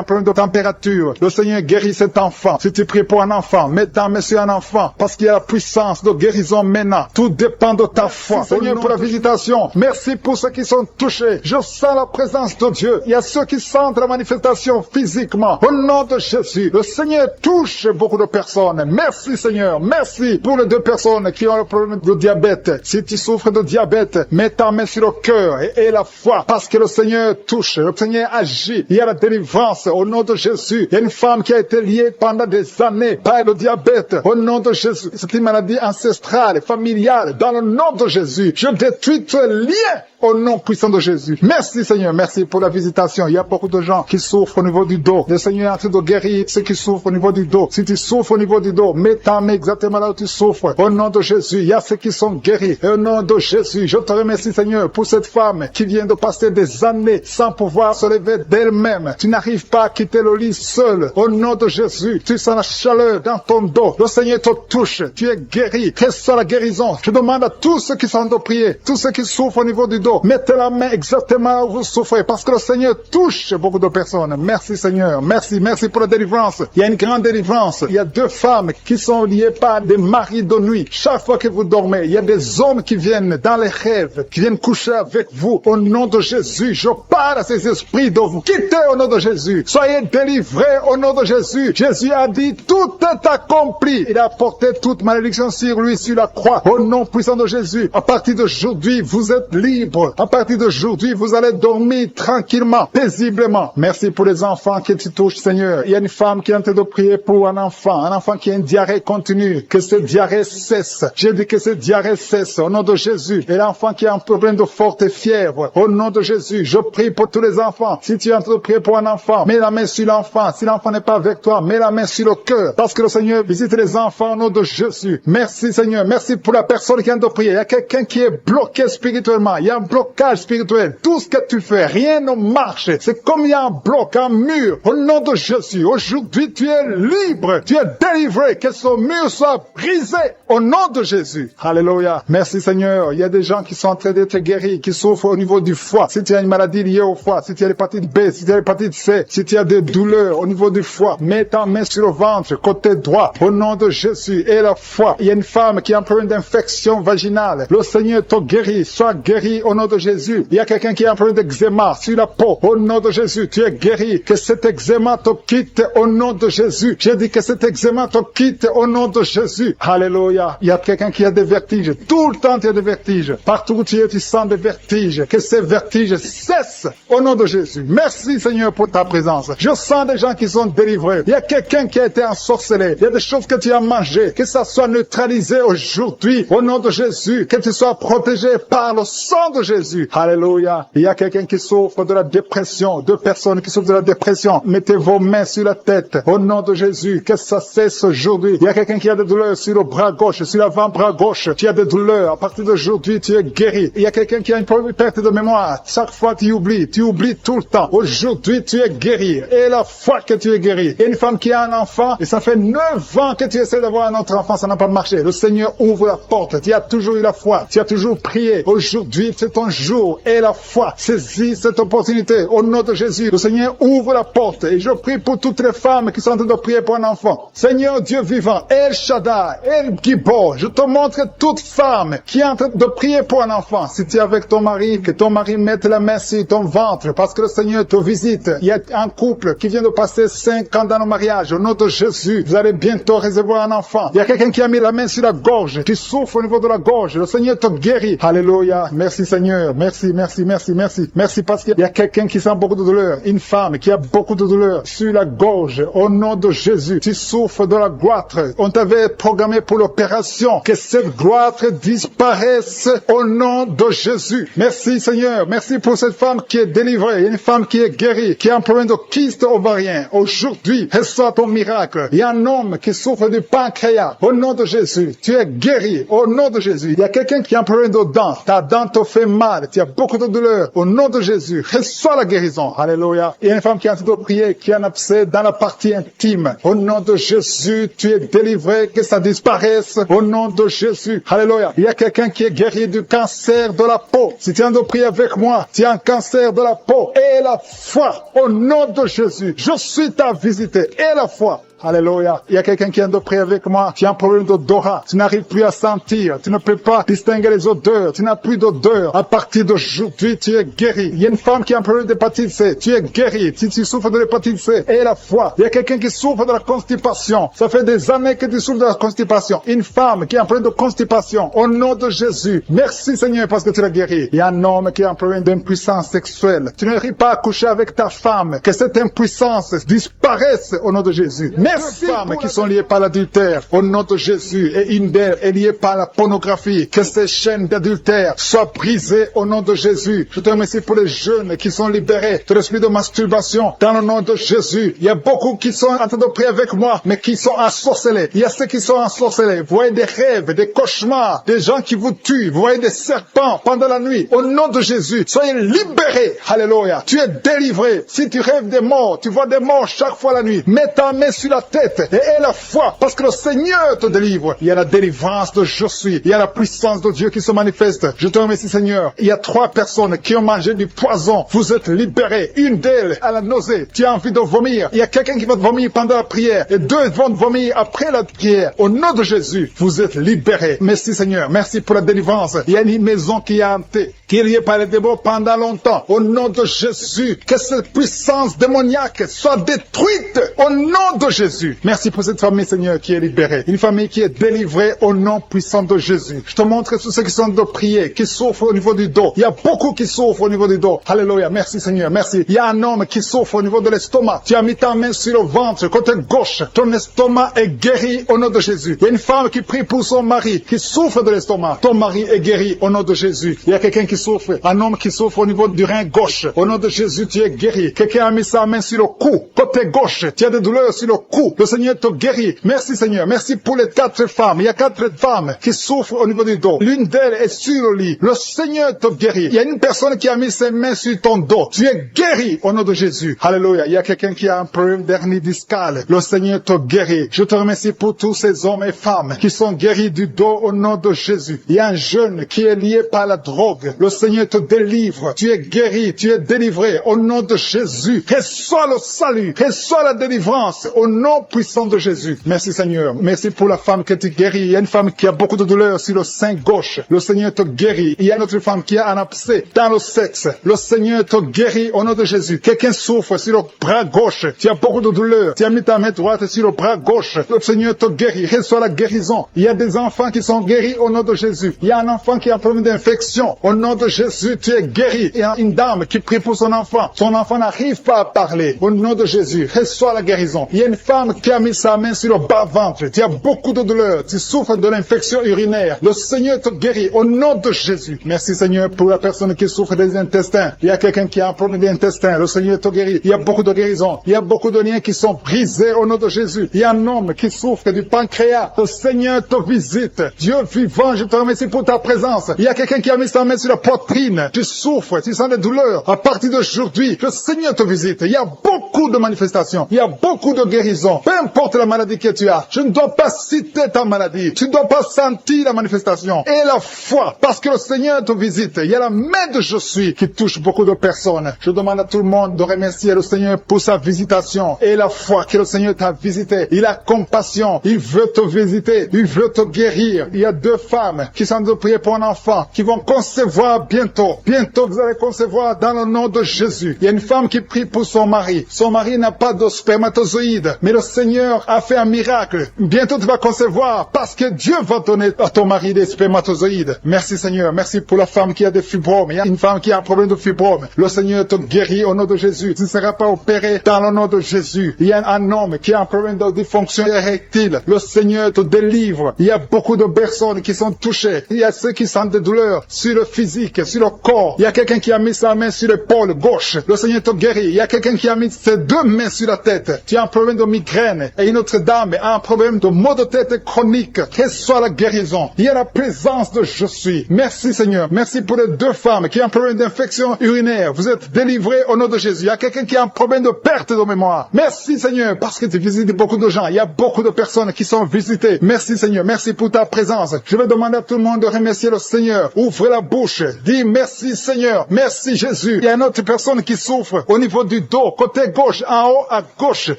un problème de température. Le Seigneur guérit cet enfant. Si tu pries pour un enfant, mets ta main sur un enfant. Parce qu'il y a la puissance de guérison maintenant. Tout dépend de ta foi. Seigneur, pour la visitation. Merci pour ceux qui sont touchés. Je sens la présence de Dieu. Il y a ceux qui sentent la manifestation physiquement. Au nom de Jésus. Le Seigneur touche beaucoup de personnes. Merci Seigneur. Merci pour les 2 personnes qui ont le problème de diabète. Si tu souffres de diabète, mets ta main sur le cœur et la foi. Parce que le Seigneur touche. Le Seigneur agit. Il y a la délivrance au nom de Jésus. Il y a une femme qui a été liée pendant des années par le diabète. Au nom de Jésus. C'est une maladie ancestrale, familiale. Dans le nom de Jésus. Je détruis ce lien au nom puissant de Jésus. Merci Seigneur. Merci pour la visitation. Il y a beaucoup de gens qui souffrent au niveau du dos. Le Seigneur est en train de guérir ceux qui souffrent au niveau du dos. Si tu souffres au niveau du dos, mets ta main exactement là où tu souffres. Au nom de Jésus. Il y a ceux qui sont guéris. Et au nom de Jésus. Je te remercie Seigneur pour cette femme qui vient de passer des années sans pouvoir se lever d'elle-même. Tu n'arrives pas à quitter le lit seul. Au nom de Jésus. Tu sens la chaleur dans ton dos. Le Seigneur te touche. Tu es guéri. Reçois la guérison. Je demande à tous ceux qui sont de prier, tous ceux qui souffrent au niveau du dos, mettez la main exactement là où vous souffrez, parce que le Seigneur touche beaucoup de personnes. Merci Seigneur. Merci pour la délivrance. Il y a une grande délivrance. Il y a 2 femmes qui sont liées par des maris de nuit. Chaque fois que vous dormez, il y a des hommes qui viennent dans les rêves, qui viennent coucher avec vous. Au nom de Jésus, je parle à ces esprits de vous. Quittez au nom de Jésus. Soyez délivrés au nom de Jésus. Jésus a dit, tout est accompli. Il a porté toute malédiction sur lui, sur la croix. Au nom puissant de Jésus, à partir d'aujourd'hui, vous êtes libres. À partir d'aujourd'hui, vous allez dormir tranquillement, paisiblement. Merci pour les enfants que tu touches, Seigneur. Il y a une femme qui est en train de prier pour un enfant qui a une diarrhée continue. Que cette diarrhée cesse. J'ai dit que cette diarrhée cesse au nom de Jésus. Et l'enfant qui a un problème de forte fièvre, au nom de Jésus, je prie pour tous les enfants. Si tu es en train de prier pour un enfant, mets la main sur l'enfant. Si l'enfant n'est pas avec toi, mets la main sur le cœur. Parce que le Seigneur visite les enfants au nom de Jésus. Merci Seigneur. Merci pour la personne qui vient de prier. Il y a quelqu'un qui est bloqué spirituellement. Il y a un blocage spirituel. Tout ce que tu fais, rien ne marche. C'est comme il y a un bloc, un mur. Au nom de Jésus, aujourd'hui tu es libre. Tu es délivré. Que ce mur soit brisé au nom de Jésus. Alléluia. Merci Seigneur. Il y a des gens qui sont en train d'être guéris, qui souffrent au niveau du foie. Si tu as une maladie liée au foie, si tu as l'hépatite B, si tu as l'hépatite C, si tu as des douleurs au niveau du foie, mets ta main sur le ventre, côté droit, au nom de Jésus. Et la foi. Il y a une femme qui a un problème d'infection vaginale. Le Seigneur te guérit. Sois guéri au nom de Jésus. Il y a quelqu'un qui a un problème d'eczéma sur la peau. Au nom de Jésus, tu es guéri. Que cet eczéma te quitte au nom de Jésus. J'ai dit que cet eczéma te quitte au nom de Jésus. Alléluia. Il y a quelqu'un qui a des vertiges. Tout le temps, tu as des vertiges. Partout où tu es, tu sens des vertiges. Que ces vertiges cessent au nom de Jésus. Merci Seigneur pour ta présence. Je sens des gens qui sont délivrés. Il y a quelqu'un qui a été ensorcelé. Il y a des choses que tu as mangées. Que ça soit neutralisé aujourd'hui au nom de Jésus. Que tu sois protégé par le sang de Jésus. Alléluia. Il y a quelqu'un qui souffre de la dépression. Deux personnes qui souffrent de la dépression. Mettez vos mains sur la tête au nom de Jésus. Que ça cesse aujourd'hui. Il y a quelqu'un qui a des douleurs sur le bras gauche, sur l'avant-bras gauche. Tu as des douleurs. À partir d'aujourd'hui, tu es guéri. Il y a quelqu'un qui a une perte de mémoire. Chaque fois, tu oublies tout le temps. Aujourd'hui, tu es guéri. Et la fois que tu es guéri. Il y a une femme qui a un enfant et ça fait 9 ans que tu essaies d'avoir un autre enfant. Ça n'a pas marché. Le Seigneur ouvre la porte. Tu as toujours eu la foi. Tu as toujours prié. Aujourd'hui, c'est ton jour. Et la foi. Saisis cette opportunité. Au nom de Jésus, le Seigneur ouvre la porte. Et je prie pour toutes les femmes qui sont en train de prier pour un enfant. Seigneur Dieu vivant, El Shaddai, El Gibor, je te montre toute femme qui est en train de prier pour un enfant. Si tu es avec ton mari, que ton mari mette la main sur ton ventre parce que le Seigneur te visite. Il y a un couple qui vient de passer 5 ans dans le mariage. Au nom de Jésus, vous allez bientôt recevoir un enfant. Il y a quelqu'un qui a mis la main sur la gorge, qui souffre au niveau de la gorge. Le Seigneur te guérit. Alléluia. Merci Seigneur. Merci, merci, merci, merci. Merci parce qu'il y a quelqu'un qui sent beaucoup de douleur. Une femme qui a beaucoup de douleur sur la gorge. Au nom de Jésus, tu souffres de la goitre. On t'avait programmé pour l'opération. Que cette goitre disparaisse au nom de Jésus. Merci Seigneur. Merci pour cette femme qui est délivrée. Il y a une femme qui est guérie, qui a un problème de kyste ovarien. Aujourd'hui, reçois ton miracle. Il y a un homme qui souffre du pancréas. Au nom de Jésus, tu es guéri. Au nom de Jésus. Il y a quelqu'un qui a un problème de dents. Ta dent te fait mal. Tu as beaucoup de douleur. Au nom de Jésus, reçois la guérison. Alléluia. Il y a une femme qui est en train de prier, qui a un abcès dans la partie intime. Au nom de Jésus, tu es délivré. Que ça disparaisse. Au nom de Jésus. Alléluia. Il y a quelqu'un qui est guéri du cancer de la peau. Si tu es en train de prier avec moi, tu as un cancer de la peau. Et la foi. Au nom de Jésus. Je suis ta visite. Et la foi. Alléluia. Il y a quelqu'un qui vient de prier avec moi. Tu as un problème d'odorat. Tu n'arrives plus à sentir. Tu ne peux pas distinguer les odeurs. Tu n'as plus d'odeur. À partir d'aujourd'hui, tu es guéri. Il y a une femme qui a un problème d'hépatite C. Tu es guéri. Si tu souffres de l'hépatite C, et la foi. Il y a quelqu'un qui souffre de la constipation. Ça fait des années que tu souffres de la constipation. Une femme qui a un problème de constipation. Au nom de Jésus. Merci Seigneur parce que tu l'as guéri. Il y a un homme qui a un problème d'impuissance sexuelle. Tu n'arrives pas à coucher avec ta femme. Que cette impuissance disparaisse au nom de Jésus. Merci femmes qui sont liées par l'adultère, au nom de Jésus, et une d'elles est liée par la pornographie. Que ces chaînes d'adultère soient brisées au nom de Jésus. Je te remercie pour les jeunes qui sont libérés de l'esprit de masturbation dans le nom de Jésus. Il y a beaucoup qui sont en train de prier avec moi, mais qui sont ensorcelés. Il y a ceux qui sont ensorcelés. Vous voyez des rêves, des cauchemars, des gens qui vous tuent. Vous voyez des serpents pendant la nuit. Au nom de Jésus, soyez libérés. Alléluia. Tu es délivré. Si tu rêves des morts, tu vois des morts chaque fois la nuit. Mets ta main sur la la tête et aie la foi parce que le Seigneur te délivre. Il y a la délivrance de je suis. Il y a la puissance de Dieu qui se manifeste. Je te remercie, Seigneur. Il y a 3 personnes qui ont mangé du poison. Vous êtes libérés. Une d'elles a la nausée. Tu as envie de vomir. Il y a quelqu'un qui va te vomir pendant la prière et 2 vont te vomir après la prière. Au nom de Jésus, vous êtes libérés. Merci, Seigneur. Merci pour la délivrance. Il y a une maison qui est hantée, qui est liée par les démons pendant longtemps. Au nom de Jésus, que cette puissance démoniaque soit détruite au nom de Jésus. Merci pour cette famille, Seigneur, qui est libérée. Une famille qui est délivrée au nom puissant de Jésus. Je te montre tous ceux qui sont de prier, qui souffrent au niveau du dos. Il y a beaucoup qui souffrent au niveau du dos. Alléluia. Merci, Seigneur. Merci. Il y a un homme qui souffre au niveau de l'estomac. Tu as mis ta main sur le ventre, côté gauche. Ton estomac est guéri au nom de Jésus. Il y a une femme qui prie pour son mari, qui souffre de l'estomac. Ton mari est guéri au nom de Jésus. Il y a quelqu'un qui souffre, un homme qui souffre au niveau du rein gauche. Au nom de Jésus, tu es guéri. Quelqu'un a mis sa main sur le cou, côté gauche. Tu as des douleurs sur le cou. Le Seigneur te guérit. Merci, Seigneur. Merci pour les 4 femmes. Il y a 4 femmes qui souffrent au niveau du dos. L'une d'elles est sur le lit. Le Seigneur te guérit. Il y a une personne qui a mis ses mains sur ton dos. Tu es guéri au nom de Jésus. Alléluia. Il y a quelqu'un qui a un problème d'hernie discale. Le Seigneur te guérit. Je te remercie pour tous ces hommes et femmes qui sont guéris du dos au nom de Jésus. Il y a un jeune qui est lié par la drogue. Le Seigneur te délivre. Tu es guéri. Tu es délivré au nom de Jésus. Reçois le salut. Reçois la délivrance au nom puissant de Jésus. Merci, Seigneur. Merci pour la femme que tu guéris. Il y a une femme qui a beaucoup de douleur sur le sein gauche. Le Seigneur te guérit. Il y a une autre femme qui a un abcès dans le sexe. Le Seigneur te guérit au nom de Jésus. Quelqu'un souffre sur le bras gauche. Tu as beaucoup de douleur. Tu as mis ta main droite sur le bras gauche. Le Seigneur te guérit. Reçois la guérison. Il y a des enfants qui sont guéris au nom de Jésus. Il y a un enfant qui a un problème d'infection. Au nom de Jésus, tu es guéri. Il y a une dame qui prie pour son enfant. Son enfant n'arrive pas à parler. Au nom de Jésus, reçois la guérison. Il y a une femme qui a mis sa main sur le bas-ventre. Tu as beaucoup de douleur. Tu souffres de l'infection urinaire. Le Seigneur te guérit au nom de Jésus. Merci, Seigneur, pour la personne qui souffre des intestins. Il y a quelqu'un qui a un problème d'intestin. Le Seigneur te guérit. Il y a beaucoup de guérisons. Il y a beaucoup de liens qui sont brisés au nom de Jésus. Il y a un homme qui souffre du pancréas. Le Seigneur te visite. Dieu vivant, je te remercie pour ta présence. Il y a quelqu'un qui a mis sa main sur la poitrine. Tu souffres, tu sens des douleurs. À partir d'aujourd'hui, le Seigneur te visite. Il y a beaucoup de manifestations. Il y a beaucoup de guérisons. Peu importe la maladie que tu as, je ne dois pas citer ta maladie. Tu ne dois pas sentir la manifestation. Et la foi, parce que le Seigneur te visite. Il y a la main de je suis qui touche beaucoup de personnes. Je demande à tout le monde de remercier le Seigneur pour sa visitation. Et la foi que le Seigneur t'a visité. Il a compassion. Il veut te visiter. Il veut te guérir. Il y a 2 femmes qui sont de prier pour un enfant, qui vont concevoir bientôt. Bientôt, vous allez concevoir dans le nom de Jésus. Il y a une femme qui prie pour son mari. Son mari n'a pas de spermatozoïdes, mais le Seigneur a fait un miracle. Bientôt, tu vas concevoir parce que Dieu va donner à ton mari des spermatozoïdes. Merci, Seigneur. Merci pour la femme qui a des fibromes. Il y a une femme qui a un problème de fibrome. Le Seigneur te guérit au nom de Jésus. Tu ne seras pas opéré dans le nom de Jésus. Il y a un homme qui a un problème de dysfonction érectile. Le Seigneur te délivre. Il y a beaucoup de personnes qui sont touchées. Il y a ceux qui sentent des douleurs sur le physique, sur le corps. Il y a quelqu'un qui a mis sa main sur l'épaule gauche. Le Seigneur te guérit. Il y a quelqu'un qui a mis ses 2 mains sur la tête. Tu as un problème de migraine. Et une autre dame a un problème de maux de tête chronique. Reçois la guérison. Il y a la présence de je suis. Merci, Seigneur. Merci pour les 2 femmes qui ont un problème d'infection urinaire. Vous êtes délivrés au nom de Jésus. Il y a quelqu'un qui a un problème de perte de mémoire. Merci, Seigneur, parce que tu visites beaucoup de gens. Il y a beaucoup de personnes qui sont visitées. Merci, Seigneur. Merci pour ta présence. Je vais demander à tout le monde de remercier le Seigneur. Ouvrez la bouche. Dis merci, Seigneur. Merci, Jésus. Il y a une autre personne qui souffre au niveau du dos, côté gauche, en haut à gauche.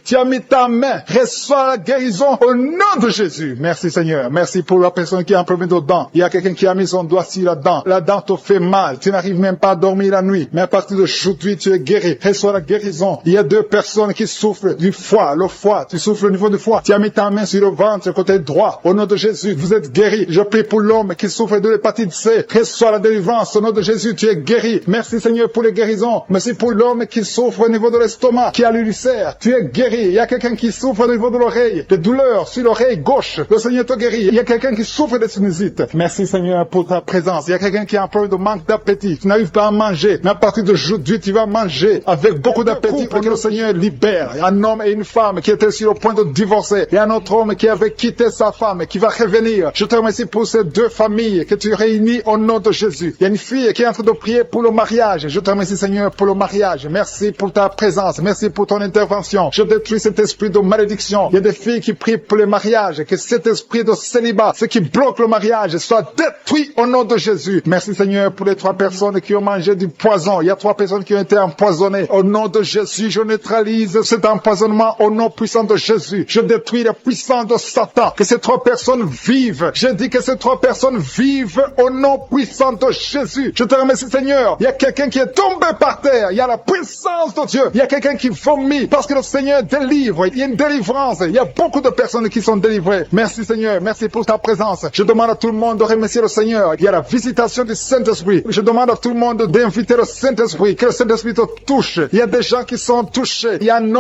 Tu as mis ta main. Reçois la guérison au nom de Jésus. Merci, Seigneur. Merci pour la personne qui a un problème de dents. Il y a quelqu'un qui a mis son doigt sur la dent. La dent te fait mal. Tu n'arrives même pas à dormir la nuit. Mais à partir d'aujourd'hui, tu es guéri. Reçois la guérison. Il y a 2 personnes qui souffrent du foie. Le foie. Tu souffres au niveau du foie. Tu as mis ta main sur le ventre, côté droit. Au nom de Jésus, vous êtes guéri. Je prie pour l'homme qui souffre de l'hépatite C. Reçois la délivrance. Au nom de Jésus, tu es guéri. Merci, Seigneur, pour les guérisons. Merci pour l'homme qui souffre au niveau de l'estomac, qui a l'ulcère. Tu es guéri. Il y a quelqu'un qui souffre au niveau de l'oreille, des douleurs sur l'oreille gauche. Le Seigneur te guérit. Il y a quelqu'un qui souffre de sinusite. Merci, Seigneur, pour ta présence. Il y a quelqu'un qui a un problème de manque d'appétit. Tu n'arrives pas à manger. Mais à partir d'aujourd'hui, tu vas manger avec beaucoup d'appétit pour que le Seigneur libère. Un homme et une femme qui étaient sur le point de divorcer. Et un autre homme qui avait quitté sa femme et qui va revenir. Je te remercie pour ces 2 familles que tu réunis au nom de Jésus. Il y a une fille qui est en train de prier pour le mariage. Je te remercie, Seigneur, pour le mariage. Merci pour ta présence. Merci pour ton intervention. Je détruis cet esprit esprit de malédiction. Il y a des filles qui prient pour le mariage, que cet esprit de célibat, ce qui bloque le mariage, soit détruit au nom de Jésus. Merci Seigneur pour les 3 personnes qui ont mangé du poison. Il y a 3 personnes qui ont été empoisonnées. Au nom de Jésus, je neutralise cet empoisonnement au nom puissant de Jésus. Je détruis la puissance de Satan. Que ces 3 personnes vivent. Je dis que ces 3 personnes vivent au nom puissant de Jésus. Je te remercie Seigneur. Il y a quelqu'un qui est tombé par terre. Il y a la puissance de Dieu. Il y a quelqu'un qui vomit parce que le Seigneur délivre. Il y a une délivrance. Il y a beaucoup de personnes qui sont délivrées. Merci Seigneur. Merci pour ta présence. Je demande à tout le monde de remercier le Seigneur. Il y a la visitation du Saint-Esprit. Je demande à tout le monde d'inviter le Saint-Esprit. Que le Saint-Esprit te touche. Il y a des gens qui sont touchés. Il y a un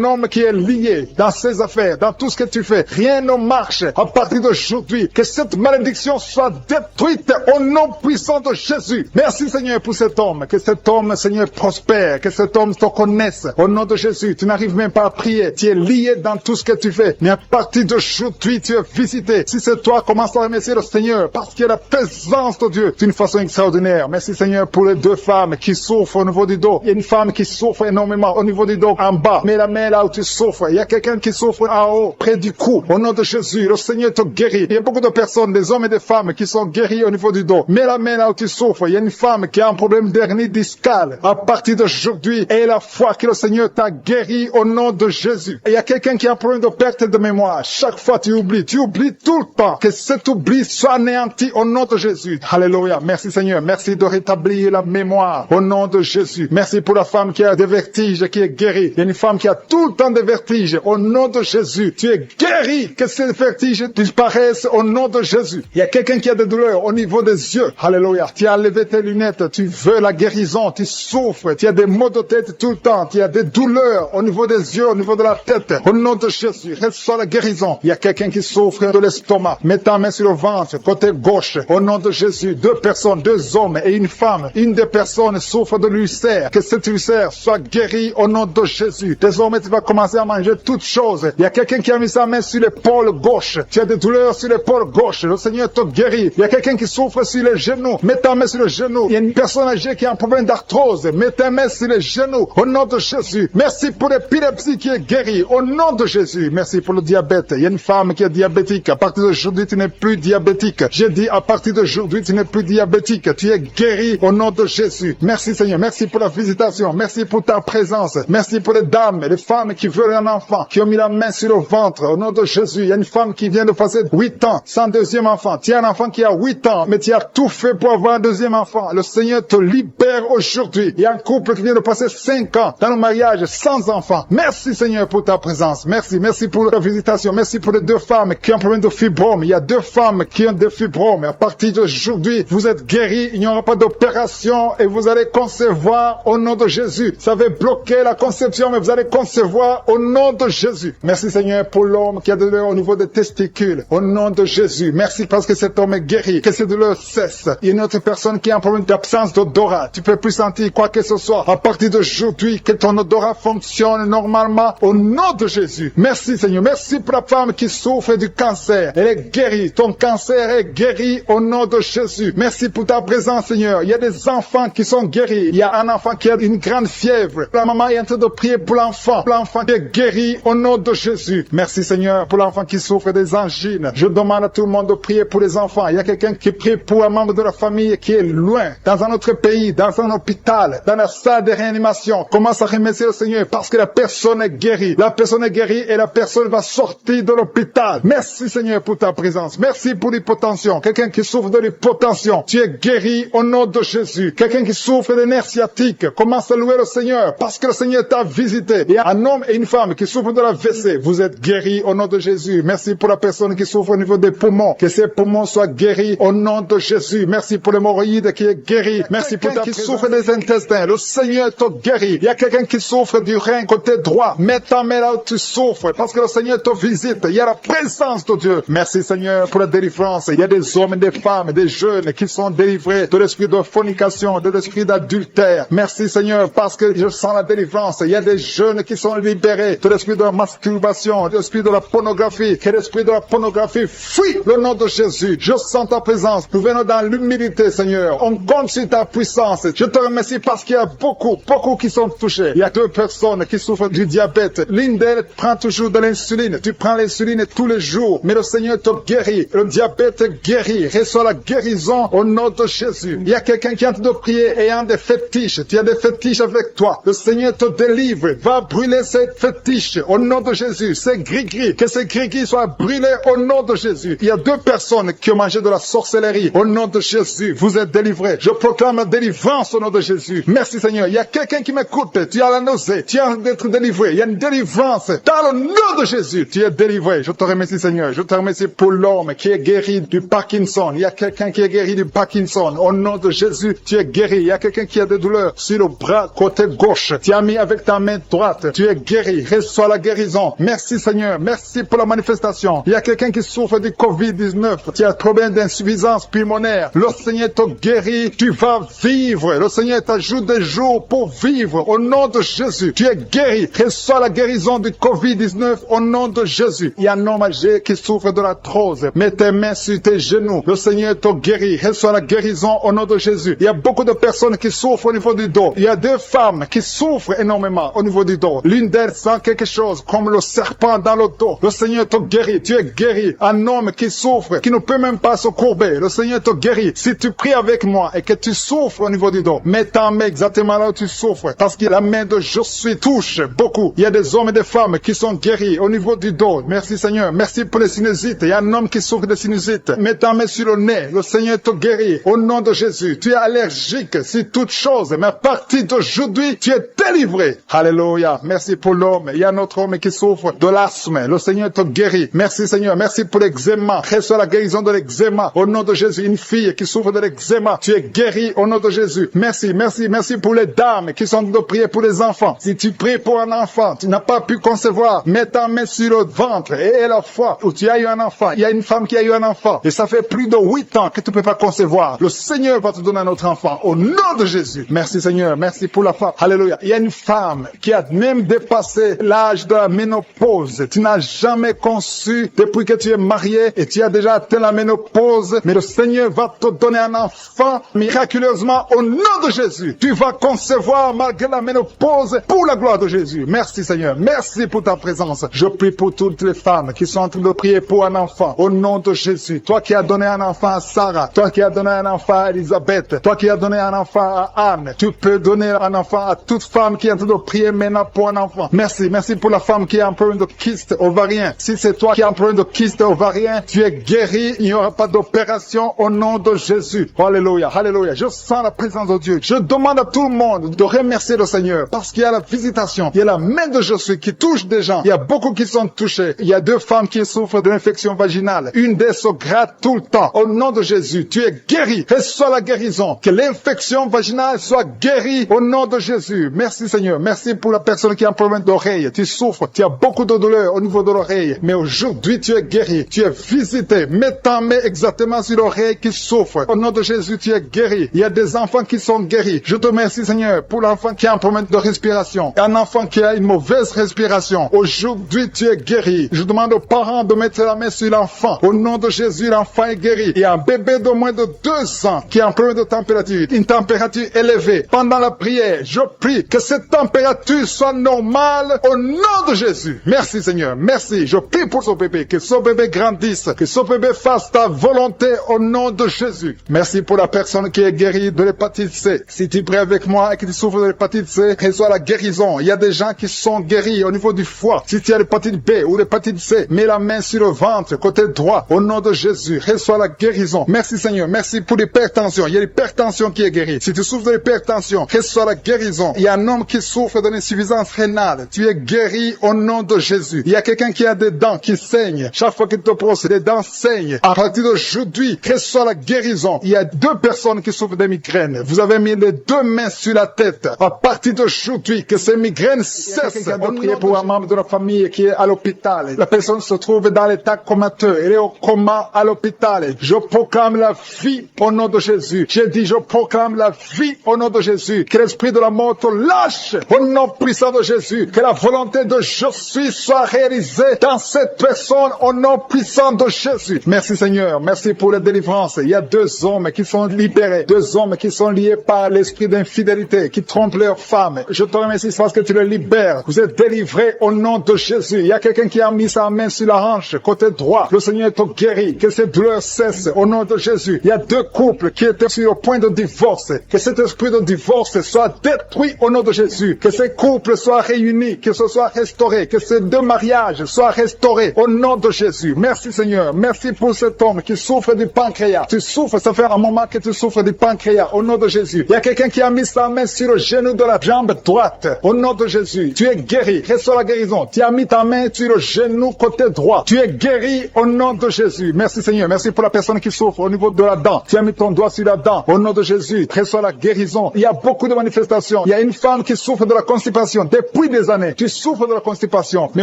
homme qui est lié dans ses affaires, dans tout ce que tu fais. Rien ne marche à partir d'aujourd'hui. Que cette malédiction soit détruite au nom puissant de Jésus. Merci Seigneur pour cet homme. Que cet homme, Seigneur, prospère. Que cet homme te connaisse. Au nom de Jésus, tu n'arrives même pas à prier. Tu es lié dans tout ce que tu fais. Mais à partir d'aujourd'hui, tu es visité. Si c'est toi, commence à remercier le Seigneur parce qu'il y a la présence de Dieu d'une façon extraordinaire. Merci Seigneur pour les 2 femmes qui souffrent au niveau du dos. Il y a une femme qui souffre énormément au niveau du dos en bas. Mets la main là où tu souffres. Il y a quelqu'un qui souffre en haut, près du cou. Au nom de Jésus, le Seigneur te guérit. Il y a beaucoup de personnes, des hommes et des femmes qui sont guéris au niveau du dos. Mets la main là où tu souffres. Il y a une femme qui a un problème d'hernie discale. À partir d'aujourd'hui, aie la foi que le Seigneur t'a guéri au nom de Jésus. Et il y a quelqu'un qui a un problème de perte de mémoire. Chaque fois tu oublies tout le temps. Que cet oubli soit anéanti au nom de Jésus. Alléluia. Merci Seigneur. Merci de rétablir la mémoire au nom de Jésus. Merci pour la femme qui a des vertiges, qui est guérie. Il y a une femme qui a tout le temps des vertiges. Au nom de Jésus, tu es guéri. Que ces vertiges disparaissent au nom de Jésus. Il y a quelqu'un qui a des douleurs au niveau des yeux. Alléluia. Tu as enlevé tes lunettes. Tu veux la guérison. Tu souffres. Tu as des maux de tête tout le temps. Tu as des douleurs au niveau des yeux, au niveau de la tête. Au nom de Jésus, reçois la guérison. Il y a quelqu'un qui souffre de l'estomac. Mets ta main sur le ventre, côté gauche. Au nom de Jésus, 2 personnes, 2 hommes et une femme. Une des personnes souffre de l'ulcère. Que cet ulcère soit guéri au nom de Jésus. Désormais, tu vas commencer à manger toutes choses. Il y a quelqu'un qui a mis sa main sur l'épaule gauche. Tu as des douleurs sur l'épaule gauche. Le Seigneur te guérit. Il y a quelqu'un qui souffre sur les genoux. Mets ta main sur le genou. Il y a une personne âgée qui a un problème d'arthrose. Mets ta main sur les genoux. Au nom de Jésus. Merci pour l'épilepsie qui est guérie. Au nom de Jésus. Merci pour le diabète. Il y a une femme qui est diabétique. À partir d'aujourd'hui, tu n'es plus diabétique. J'ai dit, à partir d'aujourd'hui, tu n'es plus diabétique. Tu es guéri au nom de Jésus. Merci Seigneur. Merci pour la visitation. Merci pour ta présence. Merci pour les dames et les femmes qui veulent un enfant, qui ont mis la main sur le ventre. Au nom de Jésus, il y a une femme qui vient de passer 8 ans sans 2e enfant. Tu as un enfant qui a 8 ans, mais tu as tout fait pour avoir un 2e enfant. Le Seigneur te libère aujourd'hui. Il y a un couple qui vient de passer 5 ans dans le mariage sans enfant. Merci Seigneur pour ta présence. Merci pour la visitation. Merci pour les 2 femmes qui ont un problème de fibrome. Il y a 2 femmes qui ont des fibromes. À partir d'aujourd'hui, vous êtes guéris. Il n'y aura pas d'opération et vous allez concevoir au nom de Jésus. Ça va bloquer la conception, mais vous allez concevoir au nom de Jésus. Merci Seigneur pour l'homme qui a des douleurs au niveau des testicules. Au nom de Jésus. Merci parce que cet homme est guéri. Que ces douleurs cessent. Il y a une autre personne qui a un problème d'absence d'odorat. Tu peux plus sentir quoi que ce soit. À partir d'aujourd'hui, que ton odorat fonctionne normalement au nom de Jésus. Merci Seigneur. Merci pour la femme qui souffre du cancer. Elle est guérie. Ton cancer est guéri au nom de Jésus. Merci pour ta présence Seigneur. Il y a des enfants qui sont guéris. Il y a un enfant qui a une grande fièvre. La maman est en train de prier pour l'enfant. L'enfant est guéri au nom de Jésus. Merci Seigneur pour l'enfant qui souffre des angines. Je demande à tout le monde de prier pour les enfants. Il y a quelqu'un qui prie pour un membre de la famille qui est loin, dans un autre pays, dans un hôpital, dans la salle de réanimation. Commence à remercier le Seigneur parce que la personne est guérie. La personne est guérie et la personne va sortir de l'hôpital. Merci Seigneur pour ta présence. Merci pour l'hypotension. Quelqu'un qui souffre de l'hypotension, tu es guéri au nom de Jésus. Quelqu'un qui souffre des nerfs sciatiques, commence à louer le Seigneur parce que le Seigneur t'a visité. Il y a un homme et une femme qui souffrent de la WC. Vous êtes guéris au nom de Jésus. Merci pour la personne qui souffre au niveau des poumons. Que ses poumons soient guéris au nom de Jésus. Merci pour l'hémorroïde qui est guéri. Merci pour ta qui souffre des intestins. Le Seigneur te guérit. Il y a quelqu'un qui souffre du rein côté droit. Mets ta main là où tu souffres parce que le Seigneur te visite. Il y a la présence de Dieu. Merci Seigneur pour la délivrance. Il y a des hommes et des femmes, des jeunes qui sont délivrés de l'esprit de fornication, de l'esprit d'adultère. Merci Seigneur parce que je sens la délivrance. Il y a des jeunes qui sont libérés de l'esprit de la masturbation, de l'esprit de la pornographie. Que l'esprit de la pornographie fuit le nom de Jésus. Je sens ta présence. Nous venons dans l'humilité Seigneur. On compte sur ta puissance. Je te remercie parce qu'il y a beaucoup qui sont touchés. Il y a 2 personnes qui souffrent du diabète. L'une L'une d'elles prend toujours de l'insuline. Tu prends l'insuline tous les jours, mais le Seigneur te guérit. Le diabète est guéri. Reçois la guérison au nom de Jésus. Il y a quelqu'un qui est en train de prier ayant des fétiches. Tu as des fétiches avec toi. Le Seigneur te délivre. Va brûler ces fétiches au nom de Jésus. Ces gris-gris, que ces gris-gris soient brûlés au nom de Jésus. Il y a 2 personnes qui ont mangé de la sorcellerie. Au nom de Jésus, vous êtes délivrés. Je proclame la délivrance au nom de Jésus. Merci Seigneur. Il y a quelqu'un qui m'écoute. Tu as la nausée. Tu as d'être délivré. Il y a une délivrance. Dans le nom de Jésus, tu es délivré. Je te remercie Seigneur. Je te remercie pour l'homme qui est guéri du Parkinson. Il y a quelqu'un qui est guéri du Parkinson. Au nom de Jésus, tu es guéri. Il y a quelqu'un qui a des douleurs sur le bras côté gauche. Tu as mis avec ta main droite. Tu es guéri. Reçois la guérison. Merci Seigneur. Merci pour la manifestation. Il y a quelqu'un qui souffre du COVID-19. Tu as problème d'insuffisance pulmonaire. Le Seigneur te guérit. Tu vas vivre. Le Seigneur t'ajoute des jours pour vivre. Au nom de Jésus, tu es guéri. Reçois la guérison du COVID-19 au nom de Jésus. Il y a un homme âgé qui souffre de l'arthrose. Mets tes mains sur tes genoux. Le Seigneur te guérit. Reçois la guérison au nom de Jésus. Il y a beaucoup de personnes qui souffrent au niveau du dos. Il y a 2 femmes qui souffrent énormément au niveau du dos. L'une d'elles sent quelque chose comme le serpent dans le dos. Le Seigneur te guérit. Tu es guéri. Un homme qui souffre, qui ne peut même pas se courber. Le Seigneur te guérit. Si tu pries avec moi et que tu souffres au niveau du dos, mets ta main exactement là où tu souffres. Parce que la main de je suis touche beaucoup. Il y a des hommes et des femmes qui sont guéris au niveau du dos. Merci Seigneur. Merci pour les sinusites. Il y a un homme qui souffre de sinusites. Mets ta main sur le nez. Le Seigneur te guérit. Au nom de Jésus. Tu es allergique sur toute chose. Mais à partir d'aujourd'hui, tu es délivré. Alléluia. Merci pour l'homme. Il y a un autre homme qui souffre de l'asthme. Le Seigneur te guérit. Merci Seigneur. Merci pour l'eczéma. Reçois la guérison de l'eczéma. Au nom de Jésus. Une fille qui souffre de l'eczéma. Tu es guéri au nom de Jésus. Merci, merci, merci pour les dames qui sont en train de prier pour les enfants. Si tu pries pour un enfant, tu n'as pas pu concevoir, mets ta main sur le ventre et la foi où tu as eu un enfant. Il y a une femme qui a eu un enfant et ça fait plus de 8 ans que tu ne peux pas concevoir. Le Seigneur va te donner un autre enfant au nom de Jésus. Merci Seigneur, merci pour la femme. Alléluia. Il y a une femme qui a même dépassé l'âge de la ménopause. Tu n'as jamais conçu depuis que tu es marié et tu as déjà atteint la ménopause. Mais le Seigneur va te donner un enfant miraculeusement au nom de Jésus. Tu vas concevoir malgré la ménopause pour la gloire de Jésus. Merci Seigneur. Merci pour ta présence. Je prie pour toutes les femmes qui sont en train de prier pour un enfant au nom de Jésus. Toi qui as donné un enfant à Sarah, toi qui as donné un enfant à Elisabeth, toi qui as donné un enfant à Anne, tu peux donner un enfant à toute femme qui est en train de prier maintenant pour un enfant. Merci, merci pour la femme qui a un problème de kyste ovarien. Si c'est toi qui as un problème de kyste ovarien, tu es guéri, il n'y aura pas d'opération au nom de Jésus. Alléluia, alléluia. Je sens la présence de Dieu. Je demande à tout le monde de remercier le Seigneur parce qu'il y a la visitation, il y a la main de Jésus qui touche des gens. Il y a beaucoup qui sont touchés. Il y a 2 femmes qui souffrent de l'infection vaginale. Une d'elles se gratte tout le temps. Au nom de Jésus, tu es guéri. Reçois la guérison. Que l'infection vaginale soit guérie au nom de Jésus. Merci Seigneur. Merci pour la personne qui a un problème d'oreille. Tu souffres. Tu as beaucoup de douleur au niveau de l'oreille. Mais aujourd'hui, tu es guéri. Tu es visité. Mets ta main exactement sur l'oreille qui souffre. Au nom de Jésus, tu es guéri. Il y a des enfants qui sont guéris. Je te remercie Seigneur pour l'enfant qui a un problème de respiration. Un enfant qui a une mauvaise respiration. Aujourd'hui, tu es guéri. Je demande aux parents de mettre la main sur l'enfant. Au nom de Jésus, l'enfant est guéri. Il y a un bébé de moins de 2 ans qui a un problème de température. Une température élevée. Pendant la prière, je prie que cette température soit normale au nom de Jésus. Merci Seigneur. Merci. Je prie pour ce bébé. Que ce bébé grandisse. Que ce bébé fasse ta volonté au nom de Jésus. Merci pour la personne qui est guérie de l'hépatite C. Si tu pries avec moi et que tu souffres de l'hépatite C, reçois la guérison. Il y a des gens qui sont guéris au niveau du foie. Si tu as l'hépatite B ou l'hépatite C, mets la main sur le ventre, côté droit, au nom de Jésus. Reçois la guérison. Merci Seigneur. Merci pour l'hypertension. Il y a l'hypertension qui est guérie. Si tu souffres de l'hypertension, reçois la guérison. Il y a un homme qui souffre de l'insuffisance rénale. Tu es guéri au nom de Jésus. Il y a quelqu'un qui a des dents qui saignent. Chaque fois qu'il te brosse, les dents saignent. À partir d'aujourd'hui, reçois la guérison. Il y a 2 personnes qui souffrent de migraines. Vous avez mis les 2 mains sur la tête. À partir d'aujourd'hui, que ces migraines cessent. On prie pour un membre de la famille qui est à l'hôpital. La personne se trouve dans l'état comateux. Elle est au coma à l'hôpital. Je proclame la vie au nom de Jésus. J'ai dit, je proclame la vie au nom de Jésus. Que l'esprit de la mort te lâche au nom puissant de Jésus. Que la volonté de je suis soit réalisée dans cette personne au nom puissant de Jésus. Merci Seigneur. Merci pour la délivrance. Il y a 2 hommes qui sont libérés. 2 hommes qui sont liés par l'esprit d'infidélité, qui trompent leurs femmes. Je te remercie parce que tu les libères. Vous êtes délivrés. délivré au nom de Jésus. Il y a quelqu'un qui a mis sa main sur la hanche, côté droit. Le Seigneur te guérit. Que ces douleurs cessent au nom de Jésus. Il y a 2 couples qui étaient sur le point de divorce. Que cet esprit de divorce soit détruit au nom de Jésus. Que ces couples soient réunis, que ce soit restauré. Que ces 2 mariages soient restaurés au nom de Jésus. Merci Seigneur. Merci pour cet homme qui souffre du pancréas. Tu souffres, ça fait un moment que tu souffres du pancréas au nom de Jésus. Il y a quelqu'un qui a mis sa main sur le genou de la jambe droite au nom de Jésus. Tu es guéri. Reçois la guérison. Tu as mis ta main sur le genou côté droit. Tu es guéri au nom de Jésus. Merci Seigneur. Merci pour la personne qui souffre au niveau de la dent. Tu as mis ton doigt sur la dent au nom de Jésus. Reçois la guérison. Il y a beaucoup de manifestations. Il y a une femme qui souffre de la constipation depuis des années. Tu souffres de la constipation. Mais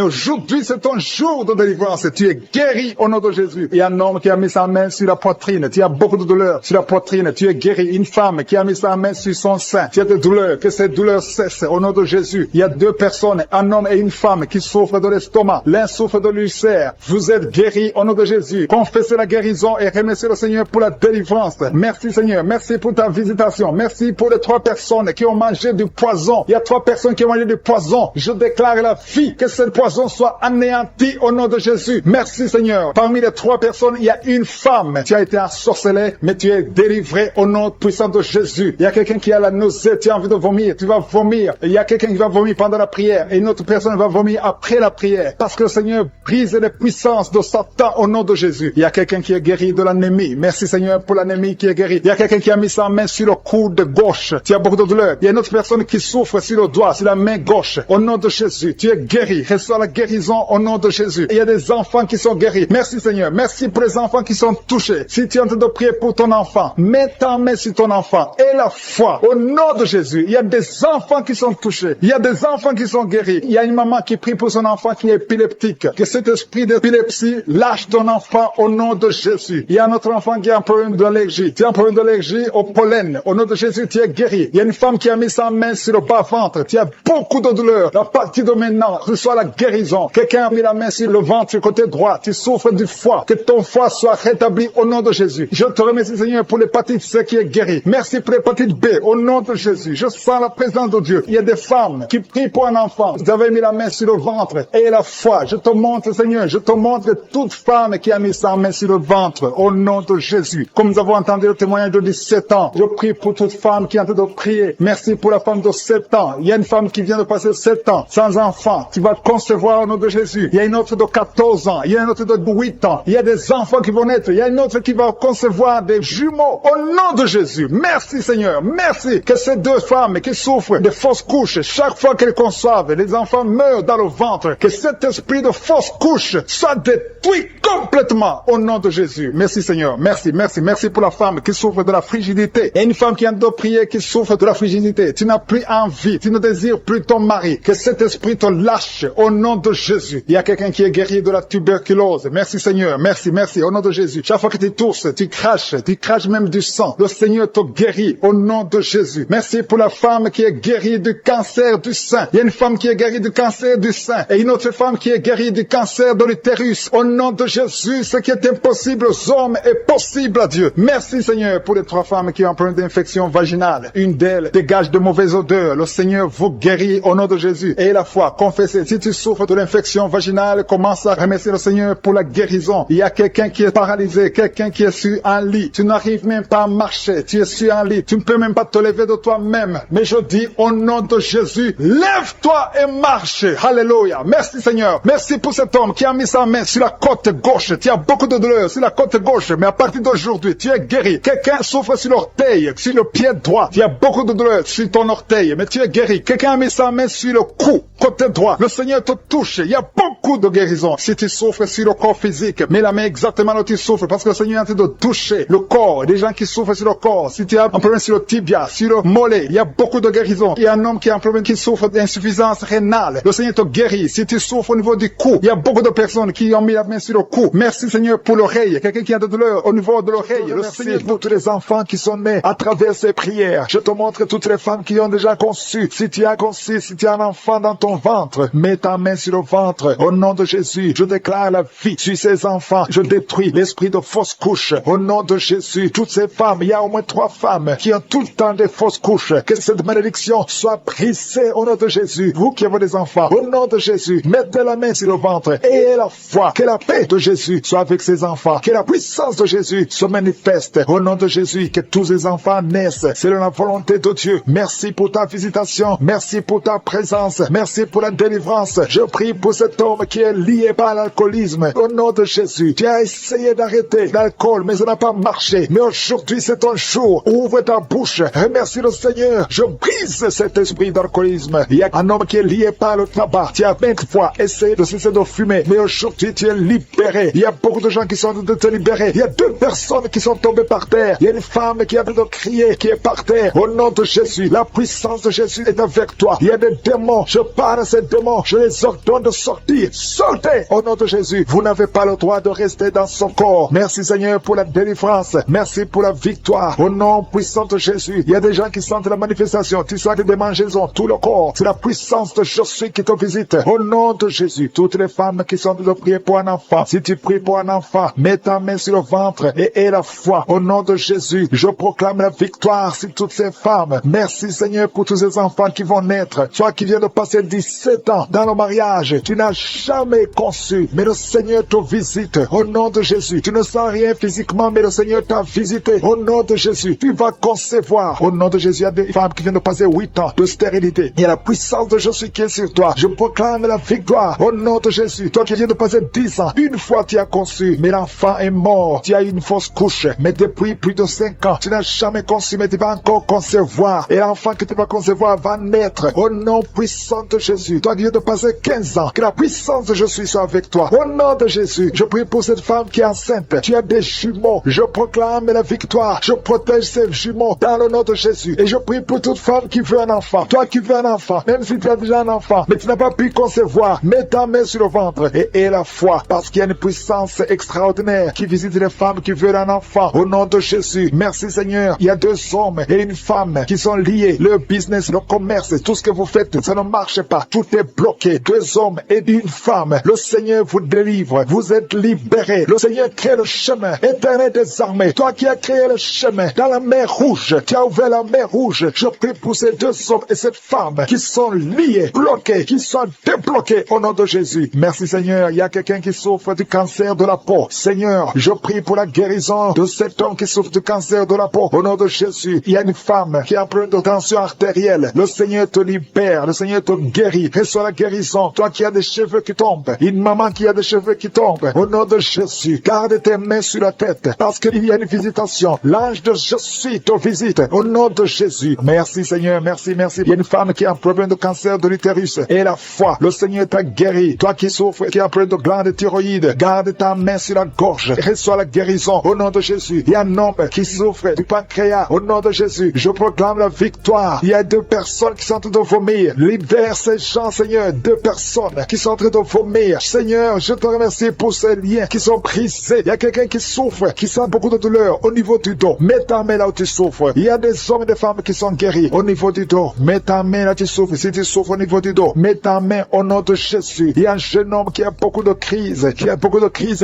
aujourd'hui, c'est ton jour de délivrance. Tu es guéri au nom de Jésus. Il y a un homme qui a mis sa main sur la poitrine. Tu as beaucoup de douleurs sur la poitrine. Tu es guéri. Une femme qui a mis sa main sur son sein. Tu as des douleurs. Que ces douleurs cessent au nom de Jésus. Il y a 2 personnes, un homme et une femme qui souffrent de l'estomac. L'un souffre de l'ulcère. Vous êtes guéris au nom de Jésus. Confessez la guérison et remerciez le Seigneur pour la délivrance. Merci Seigneur. Merci pour ta visitation. Merci pour les 3 personnes qui ont mangé du poison. Il y a 3 personnes qui ont mangé du poison. Je déclare la vie. Que ce poison soit anéanti au nom de Jésus. Merci Seigneur. Parmi les 3 personnes, il y a une femme. Tu as été ensorcelée, mais tu es délivré au nom puissant de Jésus. Il y a quelqu'un qui a la nausée. Tu as envie de vomir. Tu vas vomir. Il y a quelqu'un qui va vomir pendant la prière. Et une autre personne va vomir après la prière. Parce que le Seigneur brise les puissances de Satan au nom de Jésus. Il y a quelqu'un qui est guéri de l'anémie. Merci Seigneur pour l'anémie qui est guérie. Il y a quelqu'un qui a mis sa main sur le coude gauche. Tu as beaucoup de douleur. Il y a une autre personne qui souffre sur le doigt, sur la main gauche. Au nom de Jésus, tu es guéri. Reçois la guérison au nom de Jésus. Et il y a des enfants qui sont guéris. Merci Seigneur. Merci pour les enfants qui sont touchés. Si tu es en train de prier pour ton enfant, mets ta main sur ton enfant. Et la foi au nom de Jésus. Il y a des enfants qui sont touchés. Il y a des enfants qui sont guéris. Il y a une maman qui prie pour son enfant qui est épileptique. Que cet esprit d'épilepsie lâche ton enfant au nom de Jésus. Il y a un autre enfant qui a un problème d'allergie. Tu as un problème d'allergie au pollen. Au nom de Jésus, tu es guéri. Il y a une femme qui a mis sa main sur le bas-ventre. Tu as beaucoup de douleur. À partir de maintenant, reçois la guérison. Quelqu'un a mis la main sur le ventre côté droit. Tu souffres du foie. Que ton foie soit rétabli au nom de Jésus. Je te remercie Seigneur pour l'hépatite C qui est guérie. Merci pour l'hépatite B au nom de Jésus. Je sens la présence de Dieu. Il y a des femmes qui prient pour un enfant. Vous avez mis la main sur le ventre et la foi. Je te montre Seigneur. Je te montre toute femme qui a mis sa main sur le ventre au nom de Jésus. Comme nous avons entendu le témoignage de 17 ans, je prie pour toute femme qui est en train de prier. Merci pour la femme de 7 ans. Il y a une femme qui vient de passer 7 ans sans enfant. Tu vas concevoir au nom de Jésus. Il y a une autre de 14 ans. Il y a une autre de 8 ans. Il y a des enfants qui vont naître. Il y a une autre qui va concevoir des jumeaux au nom de Jésus. Merci Seigneur. Merci que ces 2 femmes qui souffrent de fausses couches, chaque fois qu'elles conçoivent, les enfants meurent dans le ventre. Que cet esprit de fausse couche soit détruit complètement au nom de Jésus. Merci Seigneur. Merci, merci, merci pour la femme qui souffre de la frigidité. Et une femme qui a de prier qui souffre de la frigidité. Tu n'as plus envie, tu ne désires plus ton mari. Que cet esprit te lâche au nom de Jésus. Il y a quelqu'un qui est guéri de la tuberculose. Merci Seigneur. Merci, merci au nom de Jésus. Chaque fois que tu tousses, tu craches même du sang. Le Seigneur te guérit au nom de Jésus. Merci pour la femme qui est guérie du cancer du sein. Il y a une femme qui est guérie du cancer du sein. Et une autre femme qui est guérie du cancer de l'utérus. Au nom de Jésus, ce qui est impossible aux hommes est possible à Dieu. Merci Seigneur pour les 3 femmes qui ont un problème d'infection vaginale. Une d'elles dégage de mauvaises odeurs. Le Seigneur vous guérit au nom de Jésus. Et la foi, confessez. Si tu souffres de l'infection vaginale, commence à remercier le Seigneur pour la guérison. Il y a quelqu'un qui est paralysé, quelqu'un qui est sur un lit. Tu n'arrives même pas à marcher. Tu es sur un lit. Tu ne peux même pas te lever de toi-même. Mais je dis au nom de Jésus, lève-toi et marche. Alléluia. Merci Seigneur. Merci pour cet homme qui a mis sa main sur la côte gauche. Tu as beaucoup de douleur sur la côte gauche, mais à partir d'aujourd'hui, tu es guéri. Quelqu'un souffre sur l'orteil, sur le pied droit. Tu as beaucoup de douleur sur ton orteil, mais tu es guéri. Quelqu'un a mis sa main sur le cou, côté droit. Le Seigneur te touche. Il y a beaucoup de guérison. Si tu souffres sur le corps physique, mets la main exactement là où tu souffres, parce que le Seigneur est en train de toucher le corps. Des gens qui souffrent sur le corps. Si tu as un problème sur le tibia, sur le mollet, il y a beaucoup de guérison. Il y a un homme qui a un problème qui souffre d'insuffisance rénale. Le Seigneur te guérit. Si tu souffres au niveau du cou, il y a beaucoup de personnes qui ont mis la main sur le cou. Merci Seigneur pour l'oreille. Quelqu'un qui a de douleur au niveau de l'oreille. Le Seigneur pour tous les enfants qui sont nés à travers ces prières. Je te montre toutes les femmes qui ont déjà conçu. Si tu as conçu, si tu as un enfant dans ton ventre, mets ta main sur le ventre. Au nom de Jésus, je déclare la vie sur ces enfants. Je détruis l'esprit de fausse couche. Au nom de Jésus, toutes ces femmes, il y a au moins 3 femmes qui ont tout le temps des fausses couches. Que cette malédiction soit brisée au nom de Jésus. Vous qui avez souffrent des enfants. Au nom de Jésus, mettez la main sur le ventre et la foi. Que la paix de Jésus soit avec ses enfants. Que la puissance de Jésus se manifeste. Au nom de Jésus, que tous les enfants naissent selon la volonté de Dieu. Merci pour ta visitation. Merci pour ta présence. Merci pour la délivrance. Je prie pour cet homme qui est lié par l'alcoolisme. Au nom de Jésus, tu as essayé d'arrêter l'alcool, mais ça n'a pas marché. Mais aujourd'hui, c'est ton jour. Ouvre ta bouche. Remercie le Seigneur. Je brise cet esprit d'alcoolisme. Il y a un homme qui est lié par le tabac. Tu as 20 fois essayé de cesser de fumer, mais aujourd'hui, tu es libéré. Il y a beaucoup de gens qui sont en train de te libérer. Il y a 2 personnes qui sont tombées par terre. Il y a une femme qui a de crier, qui est par terre. Au nom de Jésus, la puissance de Jésus est avec toi. Il y a des démons. Je parle à ces démons. Je les ordonne de sortir. Sortez au nom de Jésus. Vous n'avez pas le droit de rester dans son corps. Merci Seigneur pour la délivrance. Merci pour la victoire. Au nom puissant de Jésus, il y a des gens qui sentent la manifestation. Tu sens des démangeaisons, tout le corps. C'est la puissance de Jésus qui te visite. Au nom de Jésus, toutes les femmes qui sont de prier pour un enfant. Si tu pries pour un enfant, mets ta main sur le ventre et aie la foi. Au nom de Jésus, je proclame la victoire sur toutes ces femmes. Merci Seigneur pour tous ces enfants qui vont naître. Toi qui viens de passer 17 ans dans le mariage, tu n'as jamais conçu, mais le Seigneur te visite. Au nom de Jésus, tu ne sens rien physiquement, mais le Seigneur t'a visité. Au nom de Jésus, tu vas concevoir. Au nom de Jésus, il y a des femmes qui viennent de passer 8 ans de stérilité. Il y a la puissance de Jésus qui est sur toi. Je proclame la victoire. Au nom de Jésus, toi qui viens de passer 10 ans, une fois tu as conçu, mais l'enfant est mort. Tu as eu une fausse couche, mais depuis plus de 5 ans, tu n'as jamais conçu, mais tu vas encore concevoir. Et l'enfant que tu vas concevoir va naître. Au nom puissant de Jésus, toi qui viens de passer 15 ans, que la puissance de Jésus soit avec toi. Au nom de Jésus, je prie pour cette femme qui est enceinte. Tu as des jumeaux. Je proclame la victoire. Je protège ces jumeaux dans le nom de Jésus. Et je prie pour toute femme qui veut un enfant. Toi qui veux un enfant, même si tu as déjà un enfant, mais tu n'as pas pu concevoir, mets ta main sur le ventre et aie la foi, parce qu'il y a une puissance extraordinaire qui visite les femmes qui veulent un enfant. Au nom de Jésus, merci Seigneur. Il y a 2 hommes et une femme qui sont liés. Le business, le commerce, tout ce que vous faites, ça ne marche pas. Tout est bloqué. 2 hommes et une femme. Le Seigneur vous délivre. Vous êtes libérés. Le Seigneur crée le chemin. Éternel des armées, toi qui as créé le chemin dans la mer Rouge, tu as ouvert la mer Rouge. Je prie pour ces 2 hommes et cette femme qui sont liés, bloqués, qui sont débloqués au nom de Jésus. Merci Seigneur. Il y a quelqu'un qui souffre du cancer de la peau. Seigneur, je prie pour la guérison de cet homme qui souffre du cancer de la peau. Au nom de Jésus, il y a une femme qui a un problème de tension artérielle. Le Seigneur te libère. Le Seigneur te guérit. Reçois la guérison. Toi qui as des cheveux qui tombent. Une maman qui a des cheveux qui tombent. Au nom de Jésus, garde tes mains sur la tête parce qu'il y a une visitation. L'ange de Jésus te visite. Au nom de Jésus. Merci Seigneur. Merci, merci. Il y a une femme qui a un problème de cancer de l'utérus. Et la foi. Le Seigneur t'a guéri. Toi qui souffres, qui a un problème de glande thyroïde. Garde ta main sur la gorge. Reçois la guérison. Au nom de Jésus. Il y a un homme qui souffre du pancréas. Au nom de Jésus. Je proclame la victoire. Il y a 2 personnes qui sont en train de vomir. Libère ces gens, Seigneur. 2 personnes qui sont en train de vomir. Seigneur, je te remercie pour ces liens qui sont brisés. Il y a quelqu'un qui souffre, qui sent beaucoup de douleur au niveau du dos. Mets ta main là où tu souffres. Il y a des hommes et des femmes qui sont guéris au niveau du dos. Mets ta main là où tu souffres. Si tu souffres au niveau du dos, mets ta main au nom de Jésus. Il y a un jeune homme qui a beaucoup de crises,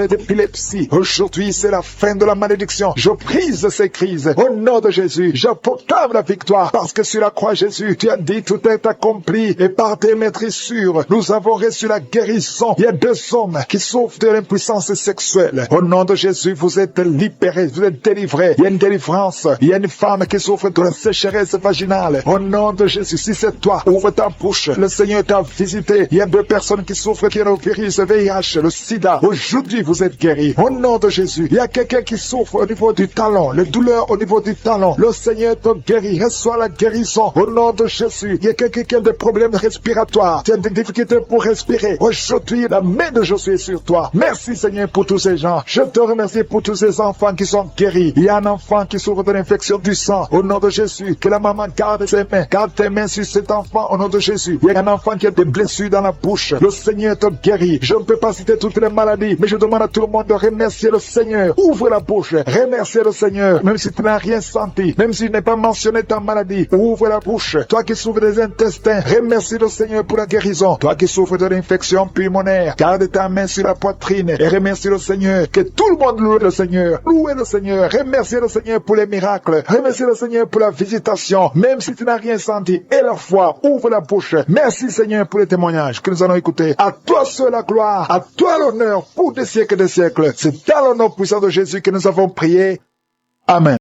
d'épilepsie. Aujourd'hui, c'est la fin de la malédiction. Je brise ces crises au nom de Jésus. Je proclame la victoire parce que sur la croix, Jésus, tu as dit tout est accompli et par tes maîtrissures, nous avons reçu la guérison. Il y a 2 hommes qui souffrent de l'impuissance sexuelle. Au nom de Jésus, vous êtes libérés, vous êtes délivrés. Il y a une délivrance. Il y a une femme qui souffre de la sécheresse vaginale. Au nom de Jésus, si c'est toi, ouvre ta bouche. Le Seigneur t'a visité. Il y a 2 personnes qui souffrent qui ont le virus VIH, le sida. Aujourd'hui, vous êtes guéris. Au nom de Jésus, il y a quelqu'un qui souffre au niveau du talon, les douleurs au niveau du talon. Le Seigneur te guérit. Reçois la guérison. Au nom de Jésus, il y a quelqu'un qui a des problèmes respiratoires. Tu as des difficultés pour respirer. Aujourd'hui, la main de Jésus est sur toi. Merci Seigneur pour tous ces gens. Je te remercie pour tous ces enfants qui sont guéris. Il y a un enfant qui souffre de l'infection du sang. Au nom de Jésus, que la maman garde ses mains. Garde tes mains sur cet enfant au nom de Jésus. Il y a un enfant qui a des blessures dans la bouche. Le Seigneur te guérit. Je ne peux pas citer toutes les maladies, mais je demande à tout le monde de remercier le Seigneur. Ouvre la bouche. Remercier le Seigneur. Même si tu n'as rien senti, même si tu n'as pas mentionné ta maladie, ouvre la bouche. Toi qui souffres des intestins, remercie le Seigneur pour la guérison. Toi qui souffres de l'infection pulmonaire, garde ta main sur la poitrine et remercie le Seigneur. Que tout le monde loue le Seigneur. Louez le Seigneur. Remerciez le Seigneur pour les miracles. Remerciez le Seigneur pour la visitation. Même si tu n'as rien senti, et la foi, ouvre la bouche. Merci Merci Seigneur pour les témoignages que nous allons écouter. À toi seul la gloire, à toi l'honneur pour des siècles et des siècles. C'est dans le nom puissant de Jésus que nous avons prié. Amen.